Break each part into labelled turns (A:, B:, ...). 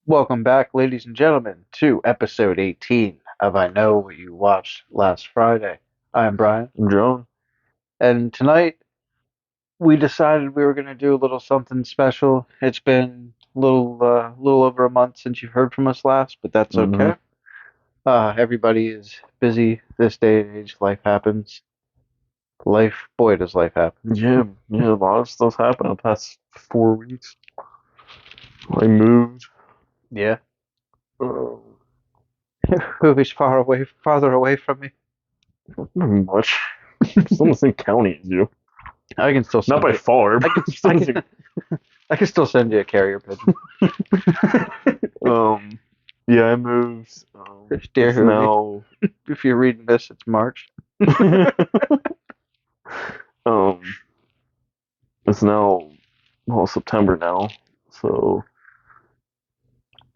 A: Welcome back, ladies and gentlemen, to episode 18 of I Know What You Watched Last Friday. I'm Brian,
B: Joan.
A: and tonight we decided we were going to do a little something special. It's been little over a month since you've heard from us last, but that's
B: Mm-hmm.
A: okay. Everybody is busy this day and age. Life happens. Boy, does life happen.
B: Yeah, a lot of stuff's happened in the past 4 weeks. I moved.
A: Yeah.
B: Uh,
A: Who's farther away from me?
B: not much. Still in the same county as you.
A: I can still
B: Not
A: send
B: by
A: you.
B: far,
A: I
B: but
A: can,
B: still
A: I
B: in the
A: can, I can still send you a carrier pigeon.
B: same. Yeah, I moved.
A: Dear
B: It's
A: Hoovy.
B: now.
A: If you're reading this, it's March.
B: um, it's now September now, so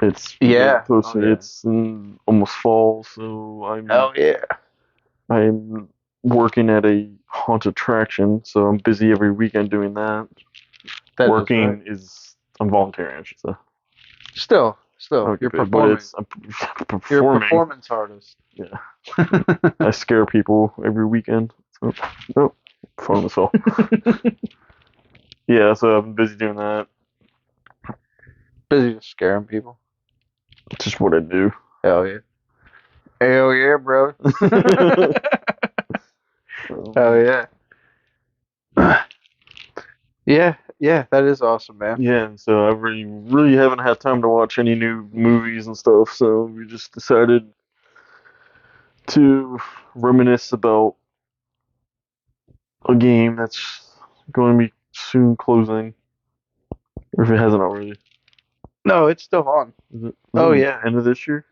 B: it's getting
A: Yeah. Oh
B: closer.
A: yeah.
B: It's almost fall, so
A: Oh yeah.
B: I'm working at a haunted attraction, so I'm busy every weekend doing that.
A: That is right.
B: Working is I'm volunteering, I should say.
A: Still,
B: Okay,
A: you're
B: but
A: performing.
B: I'm
A: You're a
B: performing.
A: performance artist.
B: Yeah, I scare people every weekend. So, oh, fun as well. Yeah, so I've been busy doing that.
A: Busy just scaring people.
B: It's just what I do.
A: Hell yeah. Hell yeah, bro. Hell
B: Um,
A: yeah. Yeah, that is awesome, man.
B: yeah, and so I really haven't had time to watch any new movies and stuff. So we just decided to reminisce about a game that's going to be soon closing, or if it hasn't already.
A: No, it's still on.
B: Is
A: Oh
B: it
A: yeah.
B: end of this year?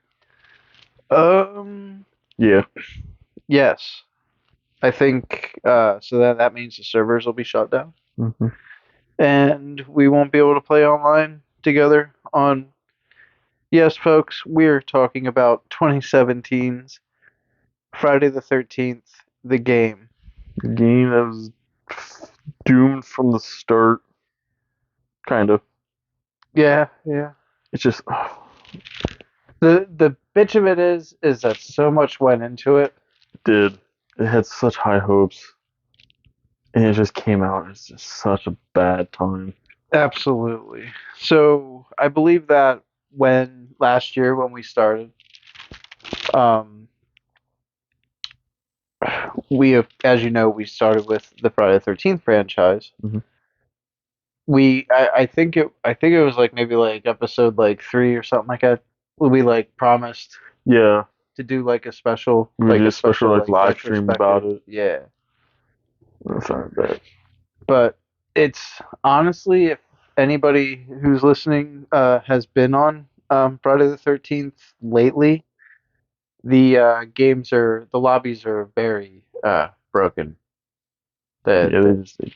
A: Um.
B: Yeah.
A: Yes. I think. So that means the servers will be shut down,
B: Hmm.
A: and we won't be able to play online together on. Yes, folks, we're talking about 2017's Friday the 13th, the game.
B: A game that was doomed from the start, kind of.
A: Yeah.
B: It's just,
A: The bitch of it is that so much went into it.
B: did. It had such high hopes, and it just came out. It's just such a bad time.
A: Absolutely. So I believe that when last year when we started, um, we have, as you know, we started with the Friday the 13th franchise.
B: Mhm.
A: I think it was like maybe like episode like 3 or something like that. We like promised
B: Yeah,
A: to do like a special
B: we
A: like
B: did
A: a
B: a special
A: special
B: like
A: like
B: live stream about
A: retrospective.
B: it.
A: Yeah.
B: That's not bad.
A: But it's honestly, if anybody who's listening has been on Friday the 13th lately, the lobbies are very broken.
B: Yeah,
A: The
B: they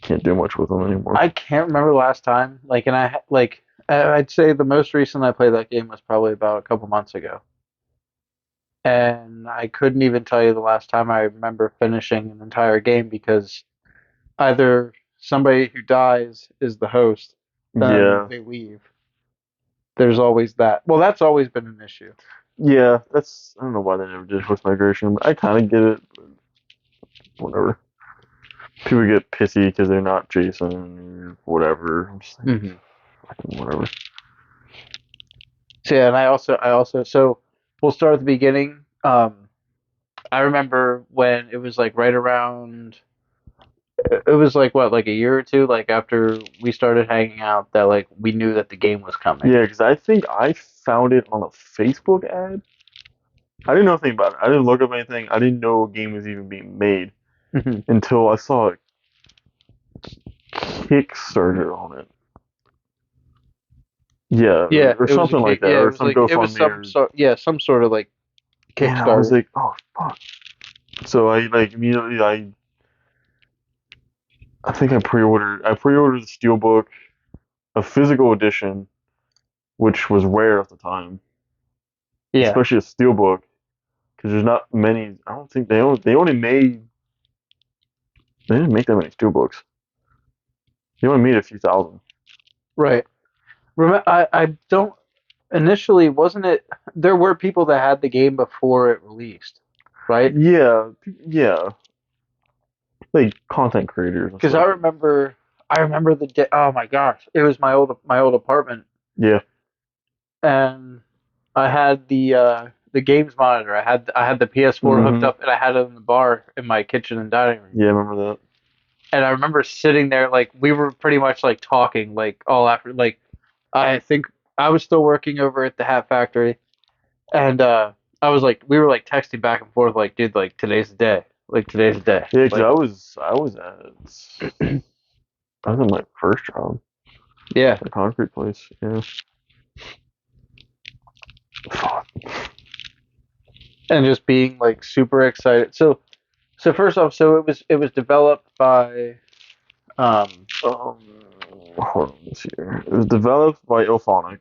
B: can't do much with them anymore.
A: I can't remember the last time. Like, and I'd say the most recent I played that game was probably about a couple months ago. And I couldn't even tell you the last time I remember finishing an entire game because either somebody who dies is the host, then
B: Yeah,
A: they leave. There's always that. Well, that's always been an issue.
B: yeah. That's I don't know why they never did host migration. I kind of get it, but whatever. People get pissy because they're not Jason or whatever. I'm just like,
A: Hmm.
B: fucking whatever.
A: So yeah, and so we'll start at the beginning. I remember when it was like right around. It was like what, like a year or two, like after we started hanging out, that like we knew that the game was coming.
B: Yeah, because I think I found it on a Facebook ad. I didn't know anything about it. I didn't look up anything. I didn't know a game was even being made
A: Hmm.
B: until I saw a Kickstarter on it. Yeah,
A: Yeah,
B: or
A: it was a
B: something like
A: kick.
B: that,
A: Yeah,
B: or some
A: it was
B: GoFundMe,
A: some
B: or
A: some sort of like
B: and I was
A: Kickstarter.
B: like, oh fuck. So I like immediately I think I pre-ordered the Steelbook, a physical edition, which was rare at the time,
A: Yeah,
B: especially a Steelbook, because there's not many. I don't think they only made they didn't make that many Steelbooks. They only made a few thousand.
A: right. I don't. initially, wasn't it? There were people that had the game before it released, right?
B: Yeah, yeah, like content creators and
A: Because
B: stuff.
A: I remember the day. Oh my gosh, it was my old apartment,
B: Yeah.
A: and I had the games monitor. I had the PS4 hooked
B: Hmm.
A: up, and I had it in the bar in my kitchen and dining room.
B: Yeah, I remember that.
A: And I remember sitting there like we were pretty much like talking like all after like I think I was still working over at the hat factory, and I was like we were like texting back and forth like dude like today's the day, like today's the day,
B: Yeah, because
A: like
B: I was in my first job,
A: yeah.
B: a concrete place. Yeah.
A: And just being like super excited. So first off, so it was developed by um
B: Um, hold on, let's see here. It was developed by Ilphonic,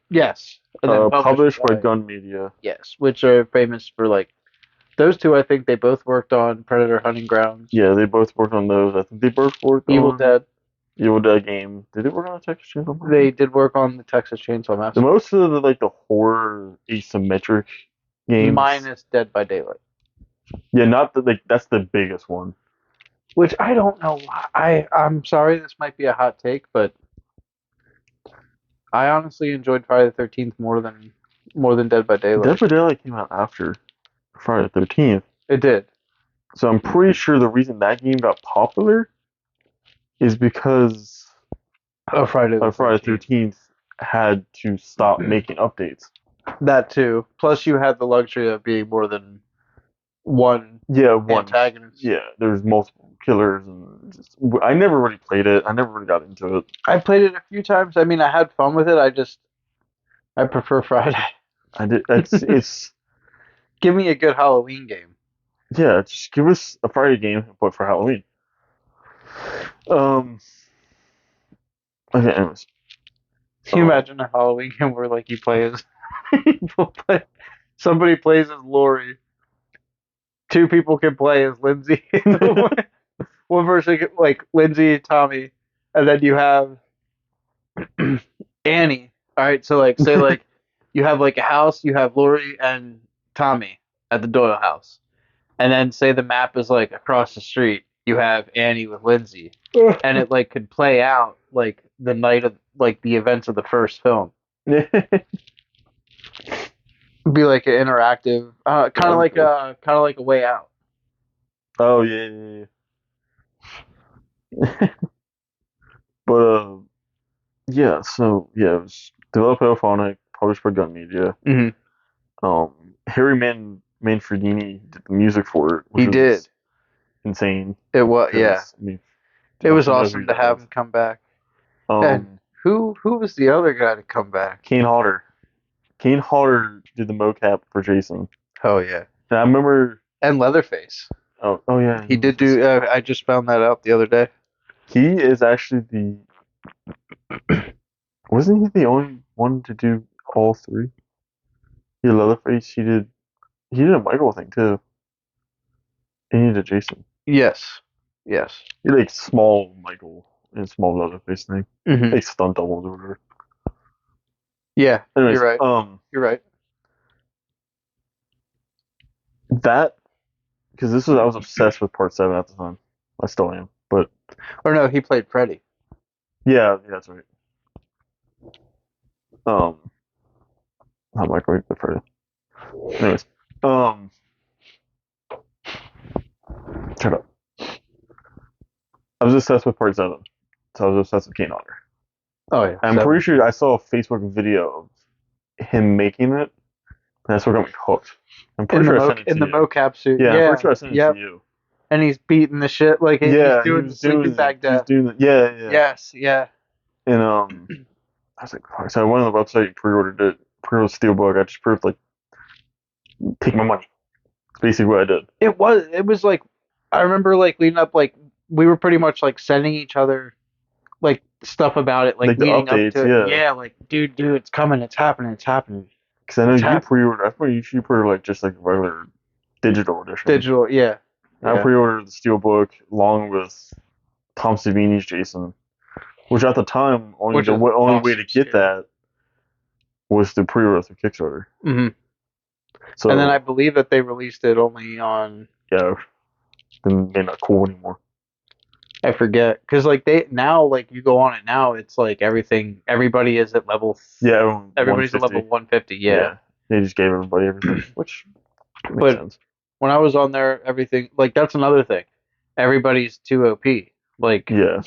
A: yes, and then published
B: published by
A: by
B: Gun Media.
A: yes, which are famous for like those two. I think they both worked on Predator Hunting Grounds,
B: Yeah, they both worked on those. I think they both worked
A: Evil
B: on
A: Dead.
B: Evil Dead game. Did they work on the Texas Chainsaw
A: They
B: Massacre?
A: did work on the Texas Chainsaw
B: The
A: Massacre,
B: most of the like the horror asymmetric games.
A: minus Dead by Daylight,
B: Yeah, not the like that's the biggest one.
A: which I don't know why. I'm sorry, this might be a hot take, but I honestly enjoyed Friday the 13th more than Dead by
B: Dead
A: Daylight.
B: by Daylight came out after Friday the 13th.
A: It did.
B: So I'm pretty sure the reason that game got popular is because
A: Oh, Friday the
B: Friday the
A: 13th.
B: 13th had to stop making updates.
A: That too. Plus, you had the luxury of being more than one
B: Yeah, one.
A: antagonist.
B: Yeah, there's multiple killers, and I never really played it. I never really got into it.
A: I played it a few times. I mean, I had fun with it. I prefer Friday.
B: I did. It's
A: Give me a good Halloween game.
B: yeah. Just give us a Friday game, but for Halloween. Um. Okay. Anyways.
A: Can you imagine a Halloween game where like you play as somebody plays as Lori, two people can play as Lindsay, one person like Lindsay, Tommy, and then you have Annie. All right, so like say like you have like a house, you have Lori and Tommy at the Doyle house, and then say the map is like across the street, you have Annie with Lindsay, and it like could play out like the night of like the events of the first film. It'd be like an interactive, kind of like a Way Out.
B: Oh yeah, yeah, yeah. But yeah. So yeah, it was developed by Elphonic, published by Gun Media.
A: Mm-hmm.
B: Harry Manfredini did the music for it,
A: He
B: which
A: did.
B: was insane.
A: It was yeah.
B: Because I mean,
A: It
B: dude,
A: was
B: who knows who
A: awesome
B: he
A: to have
B: does?
A: him come back. And
B: Um,
A: who was the other guy to come back?
B: Kane Hodder. Kane Hodder did the mocap for Jason.
A: Oh yeah.
B: And I remember.
A: And Leatherface.
B: Oh yeah,
A: He did do. I just found that out the other day.
B: he is actually the. Wasn't he the only one to do all three? He did Leatherface. He did a Michael thing too. And he did Jason.
A: Yes. Yes.
B: He did like small Michael and small Leatherface thing,
A: Mm-hmm.
B: like stunt doubles or whatever.
A: Yeah.
B: Anyways,
A: You're right. You're right.
B: that because this was I was obsessed with Part 7 at the time. I still am, but
A: Or no, he played Freddy.
B: yeah, that's right. Not Michael, but Freddy. Anyways, shut up. I was obsessed with Part 7, so I was obsessed with Kane Hodder.
A: Oh yeah.
B: I'm pretty sure I saw a Facebook video of him making it, and that's what got me hooked. I'm pretty sure I sent it to
A: in the
B: you.
A: mocap suit.
B: Yeah,
A: Yeah.
B: I'm pretty sure I sent it
A: Yep.
B: to you.
A: And he's beating the shit like
B: Yeah,
A: he's doing the sleeping bag
B: he was
A: death.
B: doing the, yeah.
A: Yes. Yeah.
B: And I was like, fuck. So I went on the website and pre-ordered it, pre-ordered Steelbook. I just proved like, take my money. That's basically what I did.
A: It was like I remember like leading up like we were pretty much like sending each other like stuff about it like
B: Like the
A: leading
B: updates,
A: up to it.
B: yeah.
A: Yeah, like dude, it's coming, it's happening, it's happening.
B: Because I know
A: It's
B: you pre-ordered. I thought you pre-ordered like just like regular digital edition.
A: digital, yeah.
B: I pre-ordered the Steelbook along with Tom Savini's Jason, which at the time only way to get that was the pre-order through Kickstarter.
A: hmm
B: So
A: And then I believe that they released it only on,
B: yeah, then they're not cool anymore.
A: I forget, because like they now, like you go on it now, it's like everybody is at level,
B: Yeah,
A: everybody's at level
B: 150.
A: 150. Yeah,
B: Yeah, they just gave everybody everything, which makes
A: but
B: sense.
A: when I was on there, everything like that's another thing. Everybody's too OP. Like,
B: Yeah,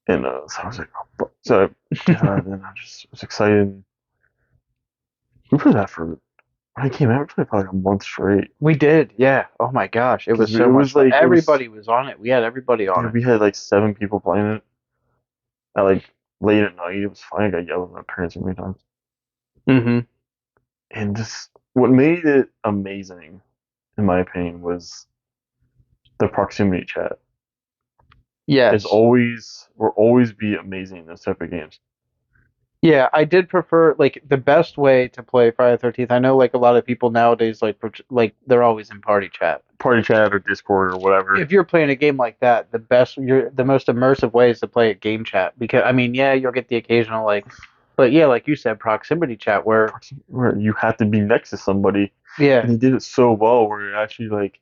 B: and so I was like, oh, so then I just was excited. We played that for when it came out. We played for like a month straight
A: we did, yeah. Oh my gosh, it was
B: because
A: so
B: it
A: much
B: was
A: fun.
B: like it was.
A: Everybody was on it. We had everybody on
B: Yeah,
A: it.
B: we had like 7 people playing it at like late at night. It was fine. I got yelled at my parents so many times,
A: hmm
B: and just what made it amazing, in my opinion, was the proximity chat. Is
A: Yes.
B: always will always be amazing in those type of games.
A: Yeah, I did prefer like the best way to play Friday the 13th. I know like a lot of people nowadays like they're always in party chat.
B: Party chat or Discord or whatever.
A: If you're playing a game like that, the most immersive way is to play a game chat because I mean, yeah, you'll get the occasional like, but yeah, like you said, proximity chat
B: Where you have to be next to somebody,
A: yeah,
B: and he did it so well where it actually like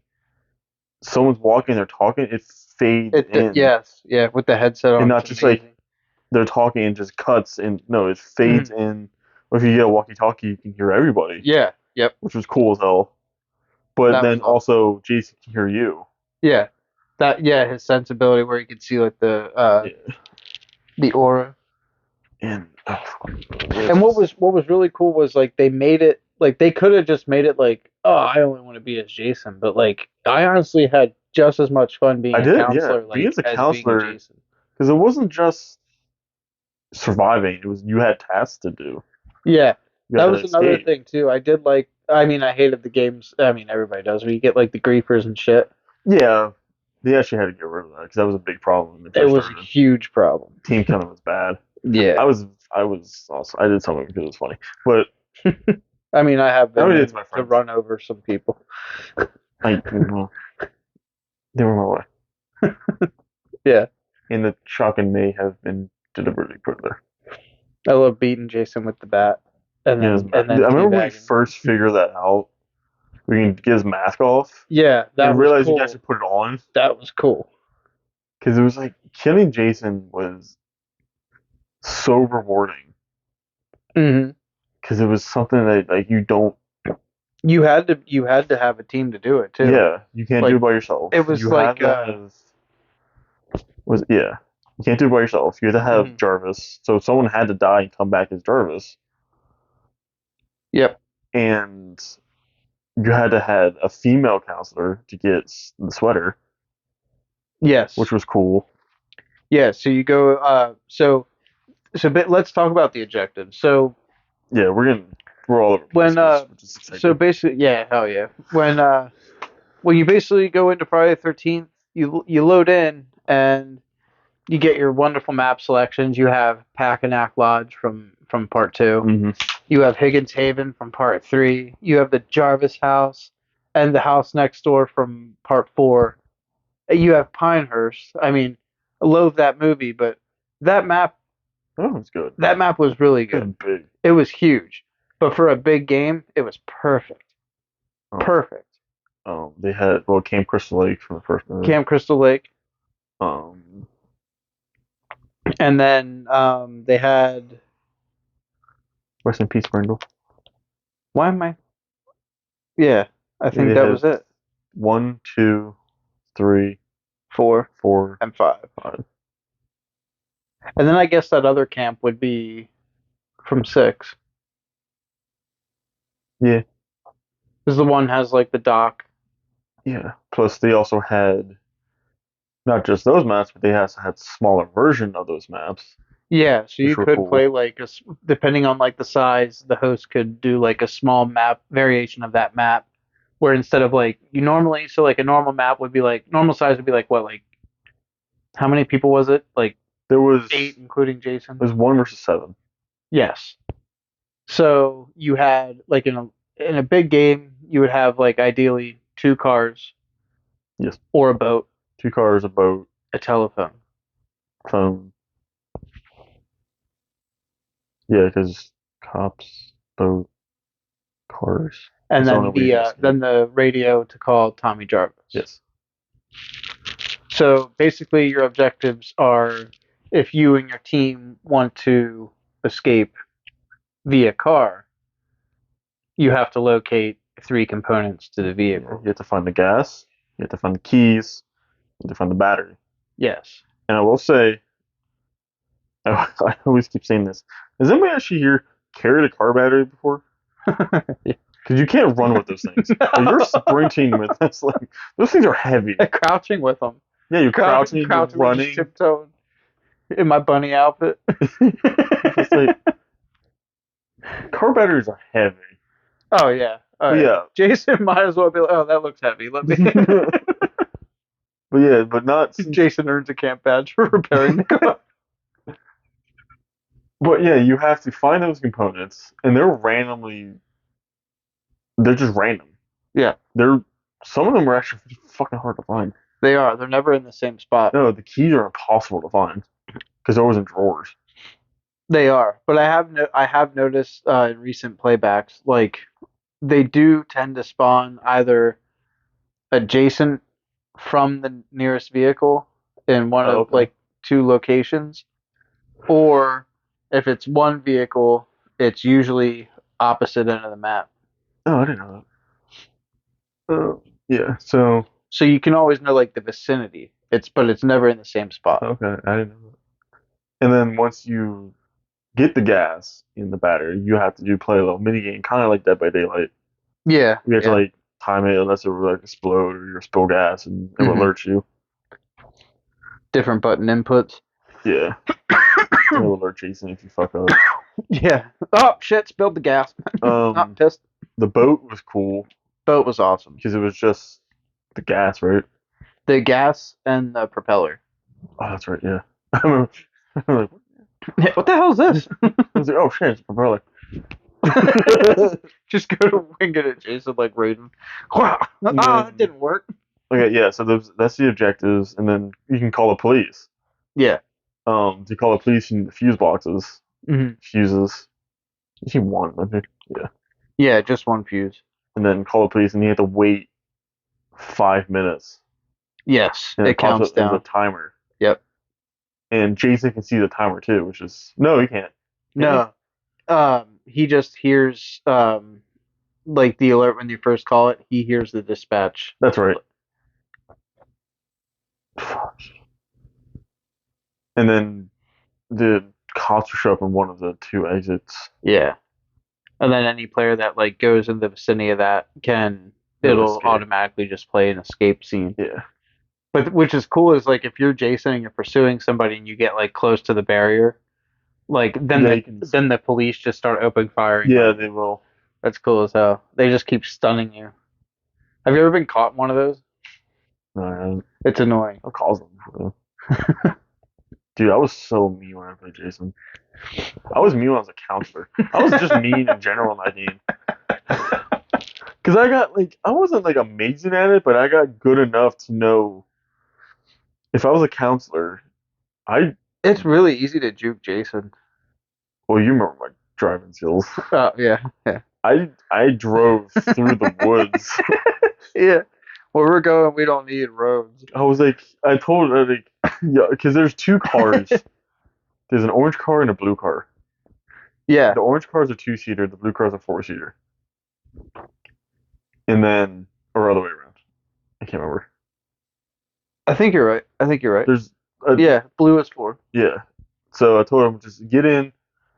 B: someone's walking, they're talking, it fades in,
A: yes, yeah, with the headset
B: and
A: on,
B: not
A: it's
B: just like
A: amazing.
B: they're talking and just cuts, and no, it fades
A: Mhm.
B: in. Or if you get a walkie-talkie, you can hear everybody,
A: Yeah, yep,
B: which was cool as hell. But
A: that was
B: then
A: awesome.
B: also Jason can hear you.
A: Yeah, yeah, his sensibility where you could see like
B: Yeah.
A: the aura.
B: And
A: And what was really cool was like they made it like they could have just made it like, oh, I only want to be as Jason, but like I honestly had just as much fun being
B: I
A: a
B: did, yeah.
A: counselor
B: Being
A: like
B: as a
A: as being
B: counselor,
A: Jason.
B: because it wasn't just surviving; it was you had tasks to do.
A: Yeah,
B: You
A: that
B: had to
A: was another
B: escape.
A: thing too. I did like. I mean, I hated the games. I mean, everybody does. Where you get like the griefers and shit.
B: Yeah, they actually had to get rid of that because that was a big problem when they
A: It
B: first
A: was a
B: started.
A: huge problem.
B: Team kind was bad.
A: Yeah.
B: I was also I did something because it was funny, but
A: I mean, I have
B: I
A: been
B: only did it to
A: known
B: my
A: to
B: friends.
A: run over some people.
B: I well, they were my way,
A: Yeah,
B: and the shotgun may have been deliberately put there.
A: I love beating Jason with the bat,
B: Yeah,
A: and
B: I
A: then
B: remember when we
A: teabagging.
B: first figured that out. We can get his mask off
A: Yeah, that
B: and
A: was
B: realize you can actually
A: cool.
B: put it on
A: That was cool.
B: because it was like killing Jason was so rewarding
A: hmm
B: because it was something that like you don't.
A: you had to have a team to do it too.
B: Yeah, you can't do
A: Like
B: it by yourself.
A: it was
B: You have
A: like
B: to have was yeah. You can't do it by yourself. You have to have
A: mhm.
B: Jarvis. So someone had to die and come back as Jarvis,
A: Yep.
B: and you had to have a female counselor to get the sweater, which
A: Yes.
B: was cool.
A: Yeah, so you go but let's talk about the objectives. So
B: Yeah, we're all over the place
A: when
B: because we're just
A: so
B: excited.
A: basically yeah, hell yeah. When you basically go into Friday the 13th, you load in and you get your wonderful map selections. You have Packanack Lodge from part 2.
B: Hmm.
A: You have Higgins Haven from part 3. You have the Jarvis house and the house next door from part 4. You have Pinehurst. I mean, I love that movie, but that map
B: Oh, it's good.
A: that map was really
B: It's
A: good.
B: big.
A: It was huge, but for a big game, it was perfect.
B: Um,
A: Perfect.
B: they had Camp Crystal Lake from the first movie.
A: Camp Crystal Lake,
B: Um,
A: and then they had.
B: Rest in Peace, Brindle.
A: Why am I? Yeah, I
B: Yeah,
A: think
B: they
A: that
B: had
A: was it.
B: 1, 2, 3,
A: 4
B: 4,
A: and 5,
B: 5.
A: and then I guess that other camp would be from 6.
B: Yeah,
A: Because the one has like the dock.
B: yeah. Plus, they also had not just those maps, but they also had smaller version of those maps,
A: Yeah, so you
B: which were
A: could play
B: cool.
A: like depending on like the size, the host could do like a small map variation of that map, where instead of like you normally, so like a normal map would be like normal size would be like what like how many people was it? Like
B: There was
A: 8, including Jason.
B: there's 1 versus 7.
A: Yes. So you had like in a big game, you would have like ideally 2 cars
B: Yes,
A: or a boat,
B: 2 cars, a boat,
A: a telephone.
B: phone. Yeah, because cops, boat, cars.
A: and
B: It's on a
A: then
B: radio station.
A: the radio to call Tommy Jarvis.
B: Yes.
A: So basically, your objectives are if you and your team want to escape via car, you have to locate three components to the
B: Yeah,
A: vehicle.
B: you have to find the gas, you have to find the keys, you have to find the battery.
A: Yes.
B: And I will say, I always keep saying this. Has anybody actually here carried a car battery before? Because you can't run with those things. Like you're sprinting with this. Like those things are heavy.
A: Crouching with them.
B: Yeah, you're crouching, you're
A: Crouching, just
B: running.
A: tiptoeing in my bunny outfit.
B: It's just like car batteries are heavy.
A: Oh yeah. Oh
B: But
A: yeah.
B: yeah.
A: Jason might as well be like, oh, that looks heavy. Let me.
B: But yeah, but not.
A: Jason earns a camp badge for repairing the car.
B: But yeah, you have to find those components, and they're randomly. They're just random.
A: Yeah,
B: They're some of them are actually fucking hard to find.
A: they are. They're never in the same spot.
B: No, the keys are impossible to find because they're always in drawers.
A: They are, but I have noticed in recent playbacks, like they do tend to spawn either adjacent from the nearest vehicle in one
B: Oh,
A: of
B: okay.
A: like two locations, or if it's one vehicle, it's usually opposite end of the map.
B: Oh, I didn't know that. Yeah. So
A: So you can always know like the vicinity. It's never in the same spot.
B: okay, I didn't know that. And then once you get the gas in the battery, you have to play a little mini game, kind of like Dead by Daylight.
A: Yeah,
B: You have to
A: yeah.
B: like time it unless it will like explode or you spill gas, and it will
A: hmm
B: alert you.
A: Different button inputs.
B: Yeah, it will alert Jason if you fuck up.
A: Yeah. Oh shit! Spilled the gas. Not
B: Um,
A: pissed.
B: the boat was cool
A: Boat was awesome.
B: because it was just the gas, right?
A: The gas and the propeller.
B: Oh, that's right. Yeah. I remember, I'm like,
A: What the hell is this?
B: I was like, oh shit, it's propeller.
A: Just go to wing it at Jason like Raiden. Ah, it didn't work.
B: Okay, yeah. So that's the objectives, and then you can call the police.
A: Yeah.
B: To call the police, you need the fuse boxes,
A: hmm
B: fuses. You need one, I think. Yeah.
A: Yeah, just one fuse.
B: And then call the police, and you have to wait 5 minutes,
A: Yes,
B: and
A: it
B: it pops
A: counts
B: up as a
A: down.
B: timer.
A: Yep.
B: And Jason can see the timer too, which is no, he can't. Can
A: No. He just hears like the alert when you first call it. He hears the dispatch.
B: That's right. Fuck. And then the cops will show up in one of the two exits.
A: Yeah. And then any player that like goes in the vicinity of that can
B: They'll
A: it'll
B: escape.
A: automatically just play an escape scene.
B: Yeah.
A: But which is cool is like if you're Jason and you're pursuing somebody and you get like close to the barrier, like then
B: Yeah,
A: the
B: you can.
A: then the police just start open firing.
B: Yeah, they will.
A: That's cool as hell. They just keep stunning you. Have you ever been caught in one of those?
B: No,
A: It's annoying.
B: I'll call them. Dude, I was so mean when I played Jason. I was mean when I was a counselor. I was just mean in general in that game. Because I got, like, I wasn't, like, amazing at it, but I got good enough to know if I was a counselor, I,
A: It's really easy to juke Jason.
B: well, you remember my driving skills.
A: Oh yeah, yeah,
B: I drove through the woods.
A: yeah. Where we're going, we don't need roads.
B: I was like, I told her, like, yeah, because there's two cars. There's an orange car and a blue car.
A: Yeah,
B: The orange car is a two-seater, the blue car is a four-seater. And then, or other way around. I can't remember.
A: I think you're right. I think you're right.
B: There's,
A: Yeah, blue is 4.
B: yeah. So I told him, just get in,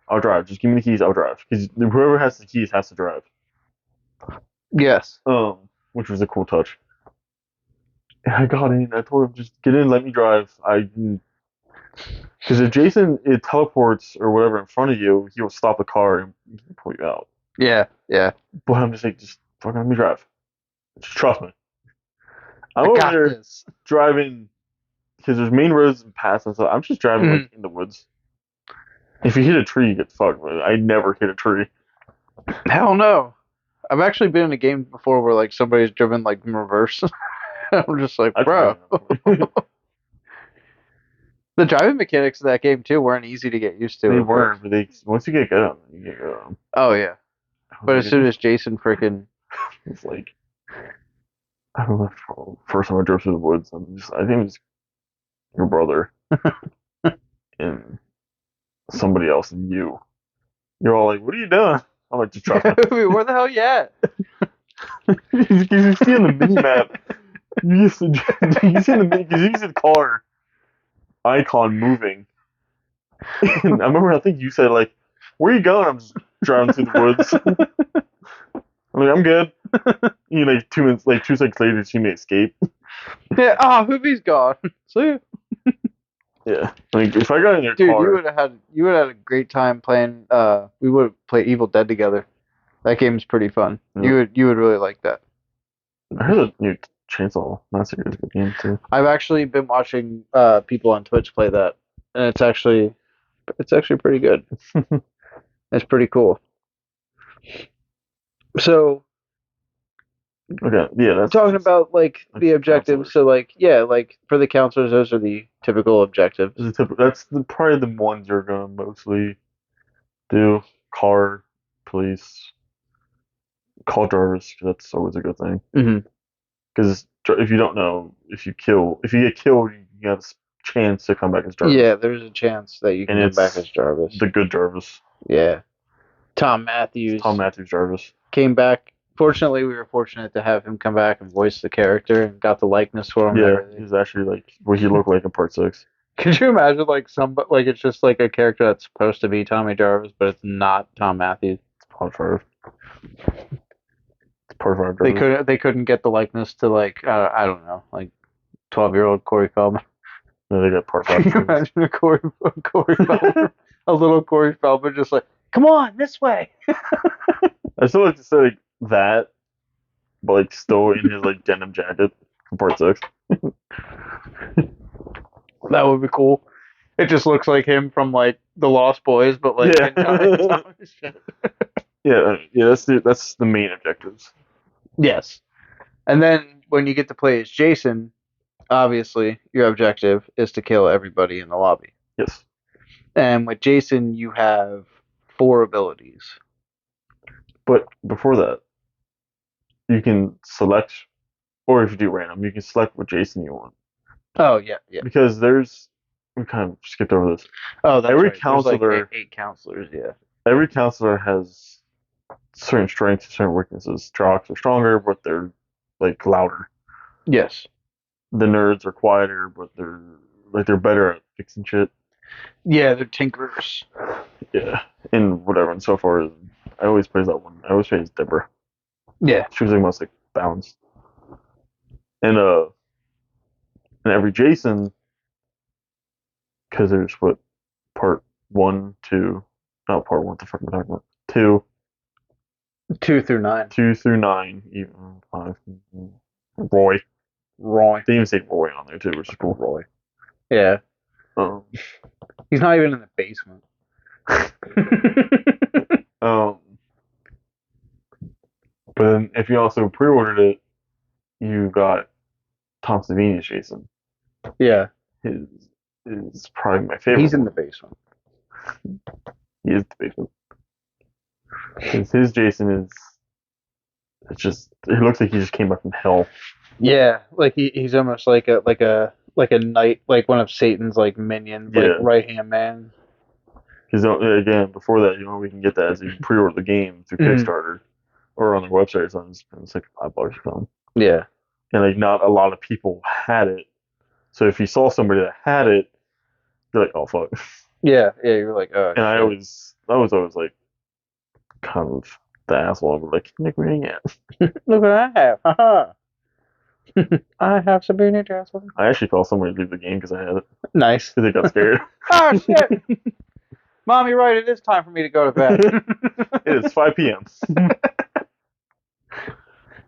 B: I'll drive. Just give me the keys, I'll drive. Because whoever has the keys has to drive.
A: Yes.
B: Which was a cool touch. And I got in, I told him, just get in, let me drive. Because if Jason it teleports or whatever in front of you, he'll stop the car and pull you out.
A: Yeah, yeah.
B: But I'm just like, just fucking let me drive. Just trust me. I'm
A: I
B: over
A: got
B: there
A: this.
B: driving because there's main roads and paths and stuff. I'm just driving like in the woods. If you hit a tree, you get fucked. But I never hit a tree.
A: Hell no. I've actually been in a game before where like somebody's driven like in reverse. I'm just like,
B: I
A: bro.
B: tried.
A: The driving mechanics of that game too weren't easy to get used to
B: They
A: at
B: weren't,
A: first.
B: but they once you get good at them, you get good at them.
A: Oh yeah,
B: I was
A: but as
B: like,
A: soon as Jason freaking
B: it's like I don't know. First time I drove through the woods, I think it was your brother and somebody else and you. You're all like, "What are you doing?" I'm like, "Just trust me."
A: where the hell you at?
B: Because you see on the mini map, you see in the mini because you see the car icon moving. And I remember, I think you said like, "Where are you going?" I'm just driving through the woods. I'm like, "I'm good." You know, like 2 minutes, like 2 seconds later, you see me escape.
A: Yeah, oh, Hoopy's gone. See,
B: Yeah, like if I got in your
A: dude,
B: car,
A: you would have had a great time playing. We would have played Evil Dead together. That game's pretty fun.
B: you know,
A: You would really like that.
B: I heard that new Chainsaw Massacre is a good game too.
A: I've actually been watching people on Twitch play that, and it's actually pretty good. It's pretty cool. So
B: Okay, yeah,
A: talking about like
B: like
A: the
B: the
A: objectives,
B: counselors.
A: so like yeah, like for the counselors, those are the typical objectives.
B: Probably the ones you're gonna mostly do. Car, police, call drivers. 'Cause that's always a good thing.
A: Hmm.
B: Because if you don't know, if you get killed, you have a chance to come back as Jarvis,
A: Yeah, there's a chance that you
B: and
A: can come back as
B: it's
A: Jarvis.
B: the good Jarvis.
A: Yeah. Tom
B: It's Tom
A: Matthews
B: Matthews Jarvis.
A: came back. Fortunately, we were fortunate to have him come back and voice the character and got the likeness for him and
B: Yeah,
A: everything.
B: he's actually like what he looked like in part 6.
A: Could you imagine like it's just like a character that's supposed to be Tommy Jarvis, but it's not Tom Matthews?
B: It's part 5. It's part 5 Jarvis.
A: They couldn't get the likeness to like I don't know, like 12-year-old Corey Feldman.
B: No, they got part
A: Can
B: 5
A: you
B: Jarvis.
A: imagine Corey Feldman, a little Corey Feldman, just like, come on this way.
B: I still like to say like that, but like still in his like denim jacket from part 6.
A: That would be cool. It just looks like him from like the Lost Boys, but like
B: Yeah. Yeah. That's the main objectives.
A: Yes. And then when you get to play as Jason, obviously your objective is to kill everybody in the lobby.
B: Yes.
A: And with Jason, you have 4 abilities.
B: But before that, you can select, or if you do random, you can select what Jason you want.
A: Oh yeah, yeah.
B: Because we kind of skipped over this.
A: Oh, that's
B: Every
A: right. There's like
B: counselor,
A: eight counselors. Yeah.
B: every counselor has certain strengths, certain weaknesses. Jocks are stronger, but they're like louder.
A: Yes.
B: The nerds are quieter, but they're better at fixing shit.
A: Yeah, they're tinkerers.
B: Yeah, and whatever. And so far, I always praise that one. I always praise Deborah.
A: Yeah.
B: She was the most like balanced. And every Jason, because there's what part 1, 2, not part 1. What the fuck am I talking about? 2,
A: 2 through 9.
B: 2 through 9, even 5. Roy.
A: Roy.
B: They even say Roy on there too, which is cool.
A: Roy. Yeah.
B: Um,
A: He's not even in the basement.
B: um, but then if you also pre-ordered it, you got Tom Savini's Jason.
A: Yeah.
B: His is probably my favorite.
A: He's in the basement.
B: He is the basement. His Jason is. It's just. It looks like he just came up from hell.
A: Yeah, like he's almost like a knight, like one of Satan's like minions, like
B: Yeah.
A: right hand man.
B: Because again, before that, we can get that as you pre-order the game through Kickstarter or on their website or something. It's like $5 or something.
A: Yeah.
B: And like not a lot of people had it. So if you saw somebody that had it, you're like, oh fuck.
A: Yeah, yeah. You're like, oh.
B: And I was always like, kind of the asshole. I'm like, Nick, where you at?
A: Look what I have. Haha. I have Sabrina Johnson.
B: I actually felt somebody leave the game because I had it.
A: Nice.
B: Because they got scared.
A: Oh shit! Mommy, right? It is time for me to go to bed.
B: It is 5 p.m.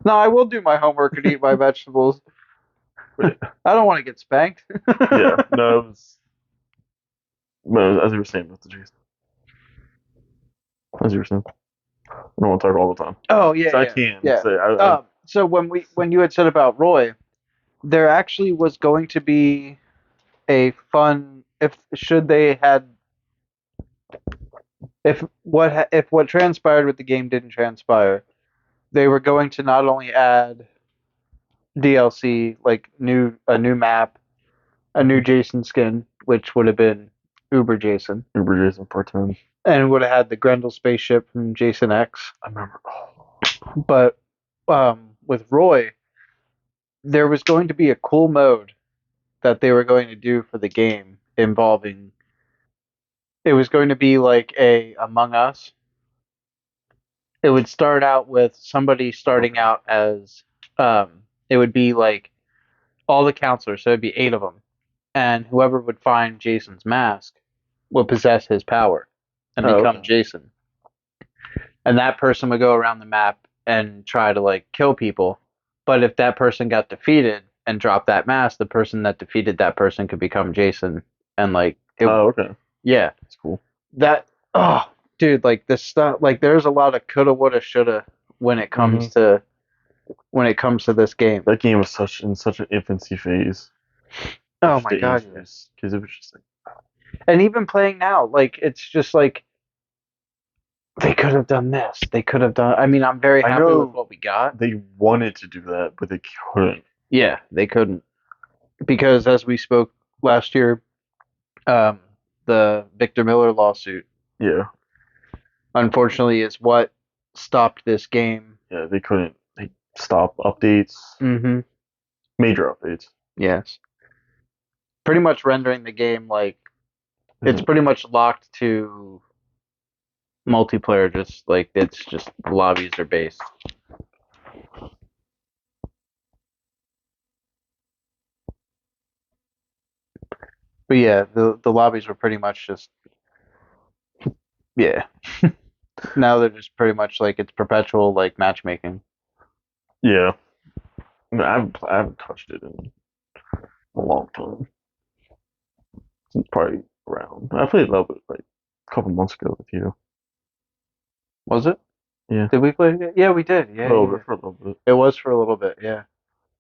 A: No, I will do my homework and eat my vegetables. I don't want to get spanked.
B: Yeah, no, it was. Well, as you were saying with the Jason. As you were saying. I don't want to talk all the time.
A: Oh yeah,
B: So
A: yeah,
B: I can
A: yeah.
B: say
A: So when you had said about Roy, there actually was going to be a fun if should they had if what transpired with the game didn't transpire, they were going to not only add DLC like a new map, a new Jason skin, which would have been Uber Jason,
B: Uber Jason Part 10.
A: and would have had the Grendel spaceship from Jason X.
B: I remember.
A: But with Roy, there was going to be a cool mode that they were going to do for the game involving. It was going to be like a Among Us. It would start out with somebody starting out as. It would be like all the counselors, so it'd be 8 of them, and whoever would find Jason's mask would possess his power and become
B: okay.
A: Jason. And that person would go around the map and try to like kill people. But if that person got defeated and dropped that mask, the person that defeated that person could become Jason. And like,
B: Okay.
A: yeah,
B: That's cool.
A: that oh, dude, like this stuff, like there's a lot of coulda, woulda, shoulda when it comes to this game.
B: That game was in such an infancy phase.
A: Oh my god,
B: yes. Because it was just like,
A: and even playing now, like it's just like they could have done this. They could have done. I mean, I'm very happy with what we got.
B: They wanted to do that, but they couldn't.
A: Yeah, they couldn't because as we spoke last year, the Victor Miller lawsuit,
B: Yeah.
A: unfortunately, is what stopped this game.
B: Yeah, they couldn't. They stopped updates.
A: Mm-hmm.
B: Major updates.
A: Yes. Pretty much rendering the game like it's pretty much locked to multiplayer, just like it's just lobbies are based. But yeah, the lobbies were pretty much just yeah. Now they're just pretty much like it's perpetual like matchmaking.
B: Yeah. I haven't touched it in a long time. It's probably around. I played a little bit like a couple months ago with you.
A: Was it?
B: Yeah.
A: Did we play again? Yeah, we did. Yeah,
B: a little
A: yeah.
B: bit for a little bit.
A: It was for a little bit. Yeah,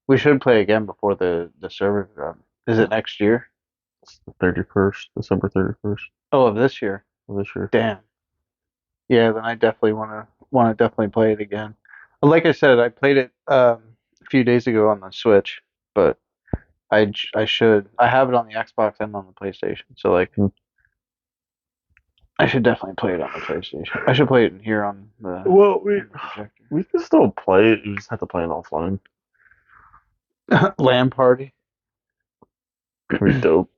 A: we should play again before the server drop. Is it next year?
B: It's the 31st, December 31st
A: Oh, of this year.
B: of this year.
A: Damn. Yeah, then I definitely want to definitely play it again. Like I said, I played it a few days ago on the Switch, but I should I have it on the Xbox and on the PlayStation. So like I should definitely play it on the PlayStation. I should play it in here on the
B: Well,
A: projector.
B: we can still play it. You just have to play it offline.
A: LAN party.
B: Pretty dope.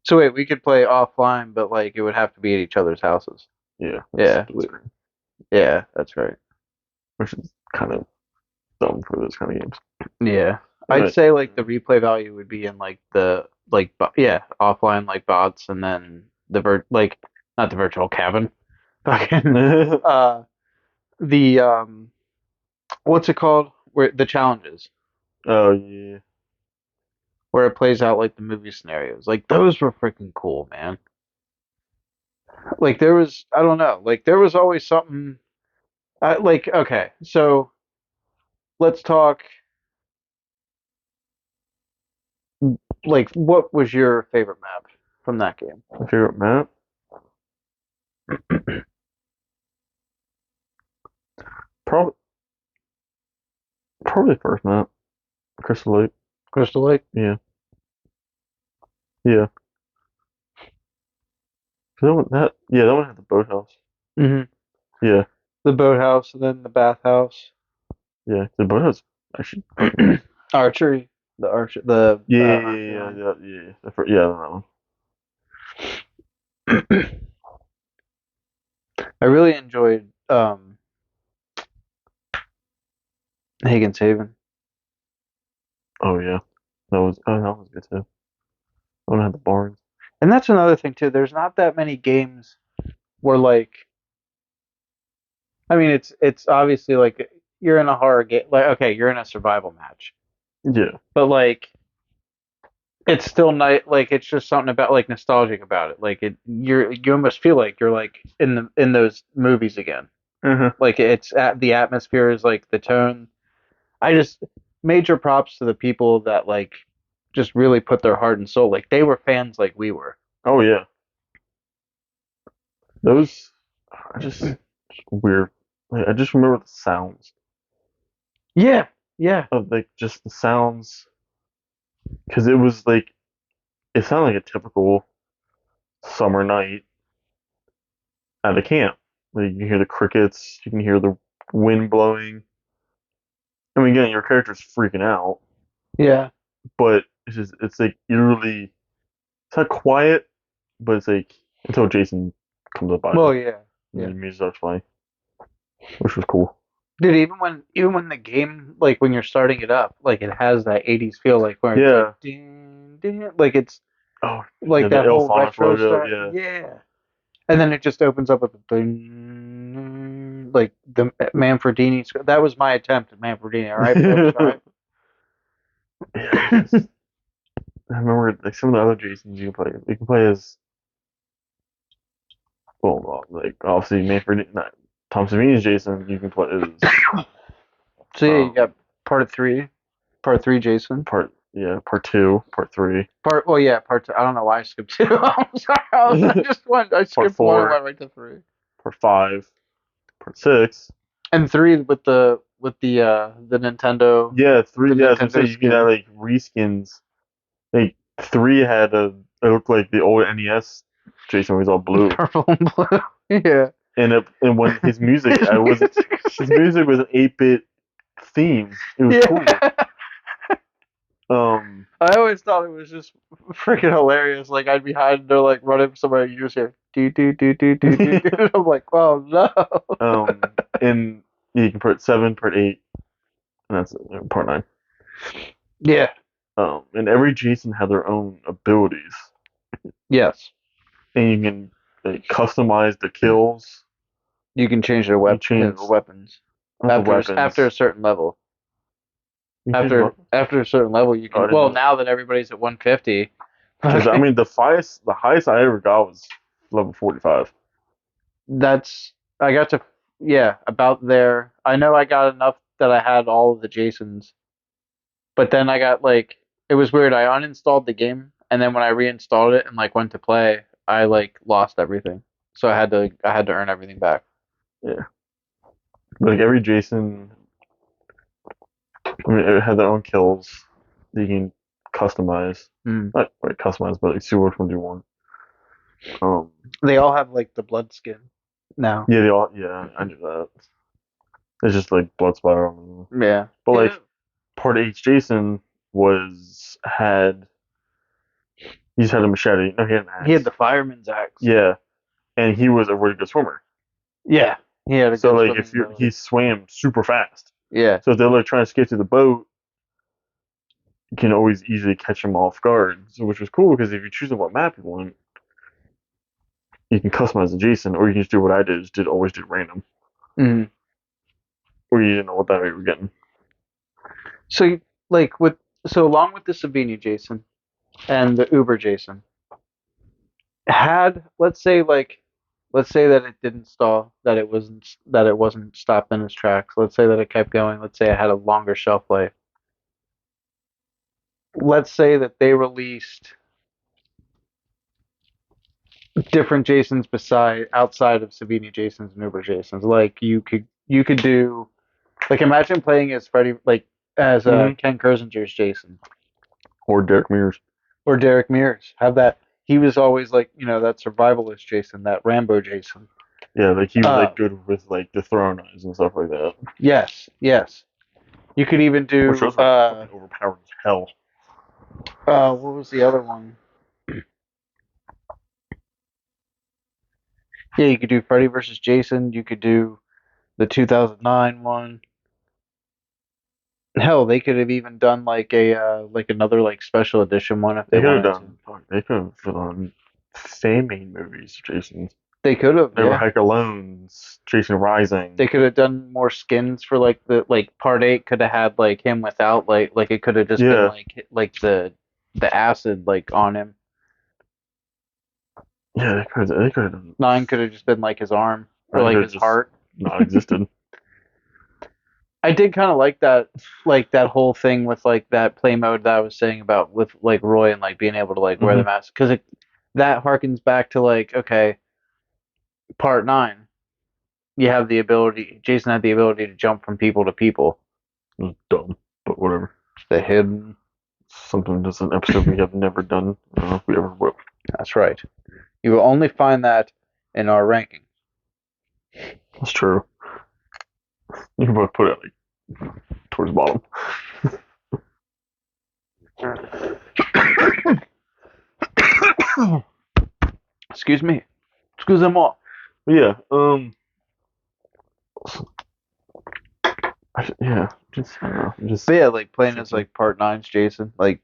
A: So wait, we could play offline, but like it would have to be at each other's houses.
B: Yeah.
A: Yeah. Yeah, that's right.
B: Which is kind of dumb for those kind of games.
A: Yeah.
B: Right.
A: I'd say like the replay value would be in like the offline like bots and then like not the virtual cabin. Fucking the what's it called? Where the challenges.
B: Oh yeah.
A: Where it plays out like the movie scenarios. Like those were freaking cool, man. Like there was I don't know, like there was always something like okay, so let's talk like what was your favorite map from that game?
B: My favorite map? Probably the first map. Crystal Lake.
A: Crystal Lake?
B: Yeah. Yeah. That one had the boathouse.
A: Mm-hmm.
B: Yeah.
A: The boathouse and then the bathhouse.
B: Yeah. The boathouse actually.
A: Archery. The archer. The
B: Yeah. That one.
A: I really enjoyed Hagen's Haven.
B: Oh yeah. That was good too. That one had the barns.
A: And that's another thing too. There's not that many games where like I mean it's obviously like you're in a horror game like okay, you're in a survival match.
B: Yeah.
A: But like it's still not like it's just something about like nostalgic about it. Like you almost feel like you're like in those movies again.
B: Uh-huh.
A: Like it's at the atmosphere is like the tone. I just major props to the people that like just really put their heart and soul. Like they were fans like we were.
B: Oh yeah, those I just weird. Like, I just remember the sounds
A: Yeah, yeah,
B: of like just the sounds because it was like it sounded like a typical summer night at a camp. Like you can hear the crickets, you can hear the wind blowing. I mean, again, your character's freaking out,
A: yeah.
B: but it's like eerily. It's not quiet, but it's like until Jason comes up by
A: Well,
B: you
A: yeah,
B: and
A: yeah.
B: the music starts playing, which was cool.
A: Dude, even when the game, like when you're starting it up, like it has that 80s feel, like where it's like
B: Yeah.
A: ding, ding, like it's
B: Oh, yeah,
A: like
B: the
A: that whole
B: Elphonic
A: retro
B: logo.
A: style.
B: Yeah.
A: Yeah. And then it just opens up with the ding, like the Manfredini. That was my attempt at Manfredini. All right, but I was trying.
B: Yeah, just I remember like some of the other Jasons you can play. You can play as like obviously Manfred, not Tom Savini's Jason. You can play as
A: So yeah, you
B: um
A: got part three, Jason.
B: part two, part three,
A: Well, yeah, part two. I don't know why I skipped two. I'm sorry. I just went. I
B: part
A: skipped one and
B: four,
A: went right to three.
B: part five, part six.
A: And three with the Nintendo
B: Yeah,
A: the
B: three. Yeah, I was gonna say
A: Nintendo
B: you can add
A: skin.
B: like reskins. Like three had a it looked like the old NES Jason was all blue,
A: Purple and blue. Yeah.
B: and when his music,
A: His
B: I was
A: music.
B: his music was an 8-bit theme. It was cool.
A: Yeah.
B: Um,
A: I always thought it was just freaking hilarious. Like I'd be hiding there, like running somewhere, and you just hear do do do do do do do. I'm like, oh no.
B: and you can put seven, part eight, and that's part nine.
A: Yeah.
B: And every Jason had their own abilities,
A: Yes.
B: and you can like customize the kills.
A: You can change their
B: You change
A: weapons
B: not the
A: after a
B: weapons.
A: certain level.
B: You can change
A: After a certain level, you
B: oh, I
A: can.
B: didn't
A: Well,
B: know.
A: now that everybody's at 150.
B: Because I mean, the highest I ever got was level 45.
A: That's I got to yeah, about there. I know I got enough that I had all of the Jasons, but then I got like it was weird. I uninstalled the game and then when I reinstalled it and like went to play, I like lost everything. So I had to earn everything back.
B: Yeah, like every Jason, I mean, it had their own kills that you can customize.
A: Mm.
B: Not like customize, but like see which ones you want. Um,
A: They all have like the blood skin now.
B: yeah, they all. Yeah, I knew that. It's just like blood splatter on them.
A: Yeah.
B: But
A: Yeah.
B: like part H Jason was had he just had a machete. No, he had an
A: He had
B: axe.
A: the fireman's axe.
B: Yeah, and he was a really good swimmer.
A: Yeah. He had a
B: So
A: good
B: like
A: swimming
B: if you he
A: ability.
B: swam super fast.
A: Yeah.
B: So if they're like trying to skate to the boat, you can always easily catch them off guard. So which was cool because if you choose what map you want, you can customize the Jason, or you can just do what I did, always do random,
A: Hmm.
B: or you didn't know what that you were getting.
A: So like with so along with the Savini Jason and the Uber Jason, had let's say that it didn't stall, that it wasn't stopped in its tracks. Let's say that it kept going. Let's say it had a longer shelf life. Let's say that they released different Jasons beside outside of Savini Jasons and Uber Jasons. Like you could do like imagine playing as Freddy like as
B: Mm-hmm.
A: Ken Kersinger's Jason
B: Or Derek Mears.
A: or Derek Mears. Have that he was always like that survivalist Jason, that Rambo Jason.
B: Yeah, like he was
A: Uh,
B: like good with like the thrown eyes and stuff like that,
A: yes, yes. You could even
B: which
A: do
B: those were fucking overpowered as hell.
A: what was the other one? Yeah, you could do Freddy versus Jason. You could do the 2009 one. Hell, they could have even done like a like another like special edition one if they
B: They could have
A: wanted to.
B: done. Fuck, they could have done family movies. Jason
A: They could have,
B: Never
A: yeah.
B: Hike Alone, Jason Rising.
A: They could have done more skins for like the like part 8 could have had like him without like it could have just been
B: Yeah,
A: like the acid like on him.
B: yeah, they could have done.
A: 9 could have just been like his arm or
B: They
A: like
B: could have
A: his
B: just
A: heart.
B: not existed.
A: I did kind of like that whole thing with like that play mode that I was saying about with like Roy and like being able to like wear the
B: Hmm.
A: mask because it that harkens back to like okay, part 9. You have the ability. Jason had the ability to jump from people to people.
B: It was dumb, but whatever.
A: The hidden.
B: Something that's an episode we have never done. I don't know if we ever will.
A: That's right. You will only find that in our ranking.
B: That's true. You can both put it like towards the bottom.
A: Excuse me. Excusez-moi.
B: Yeah. Yeah. Just I don't know. Just
A: But yeah, like playing as like part 9's Jason. Like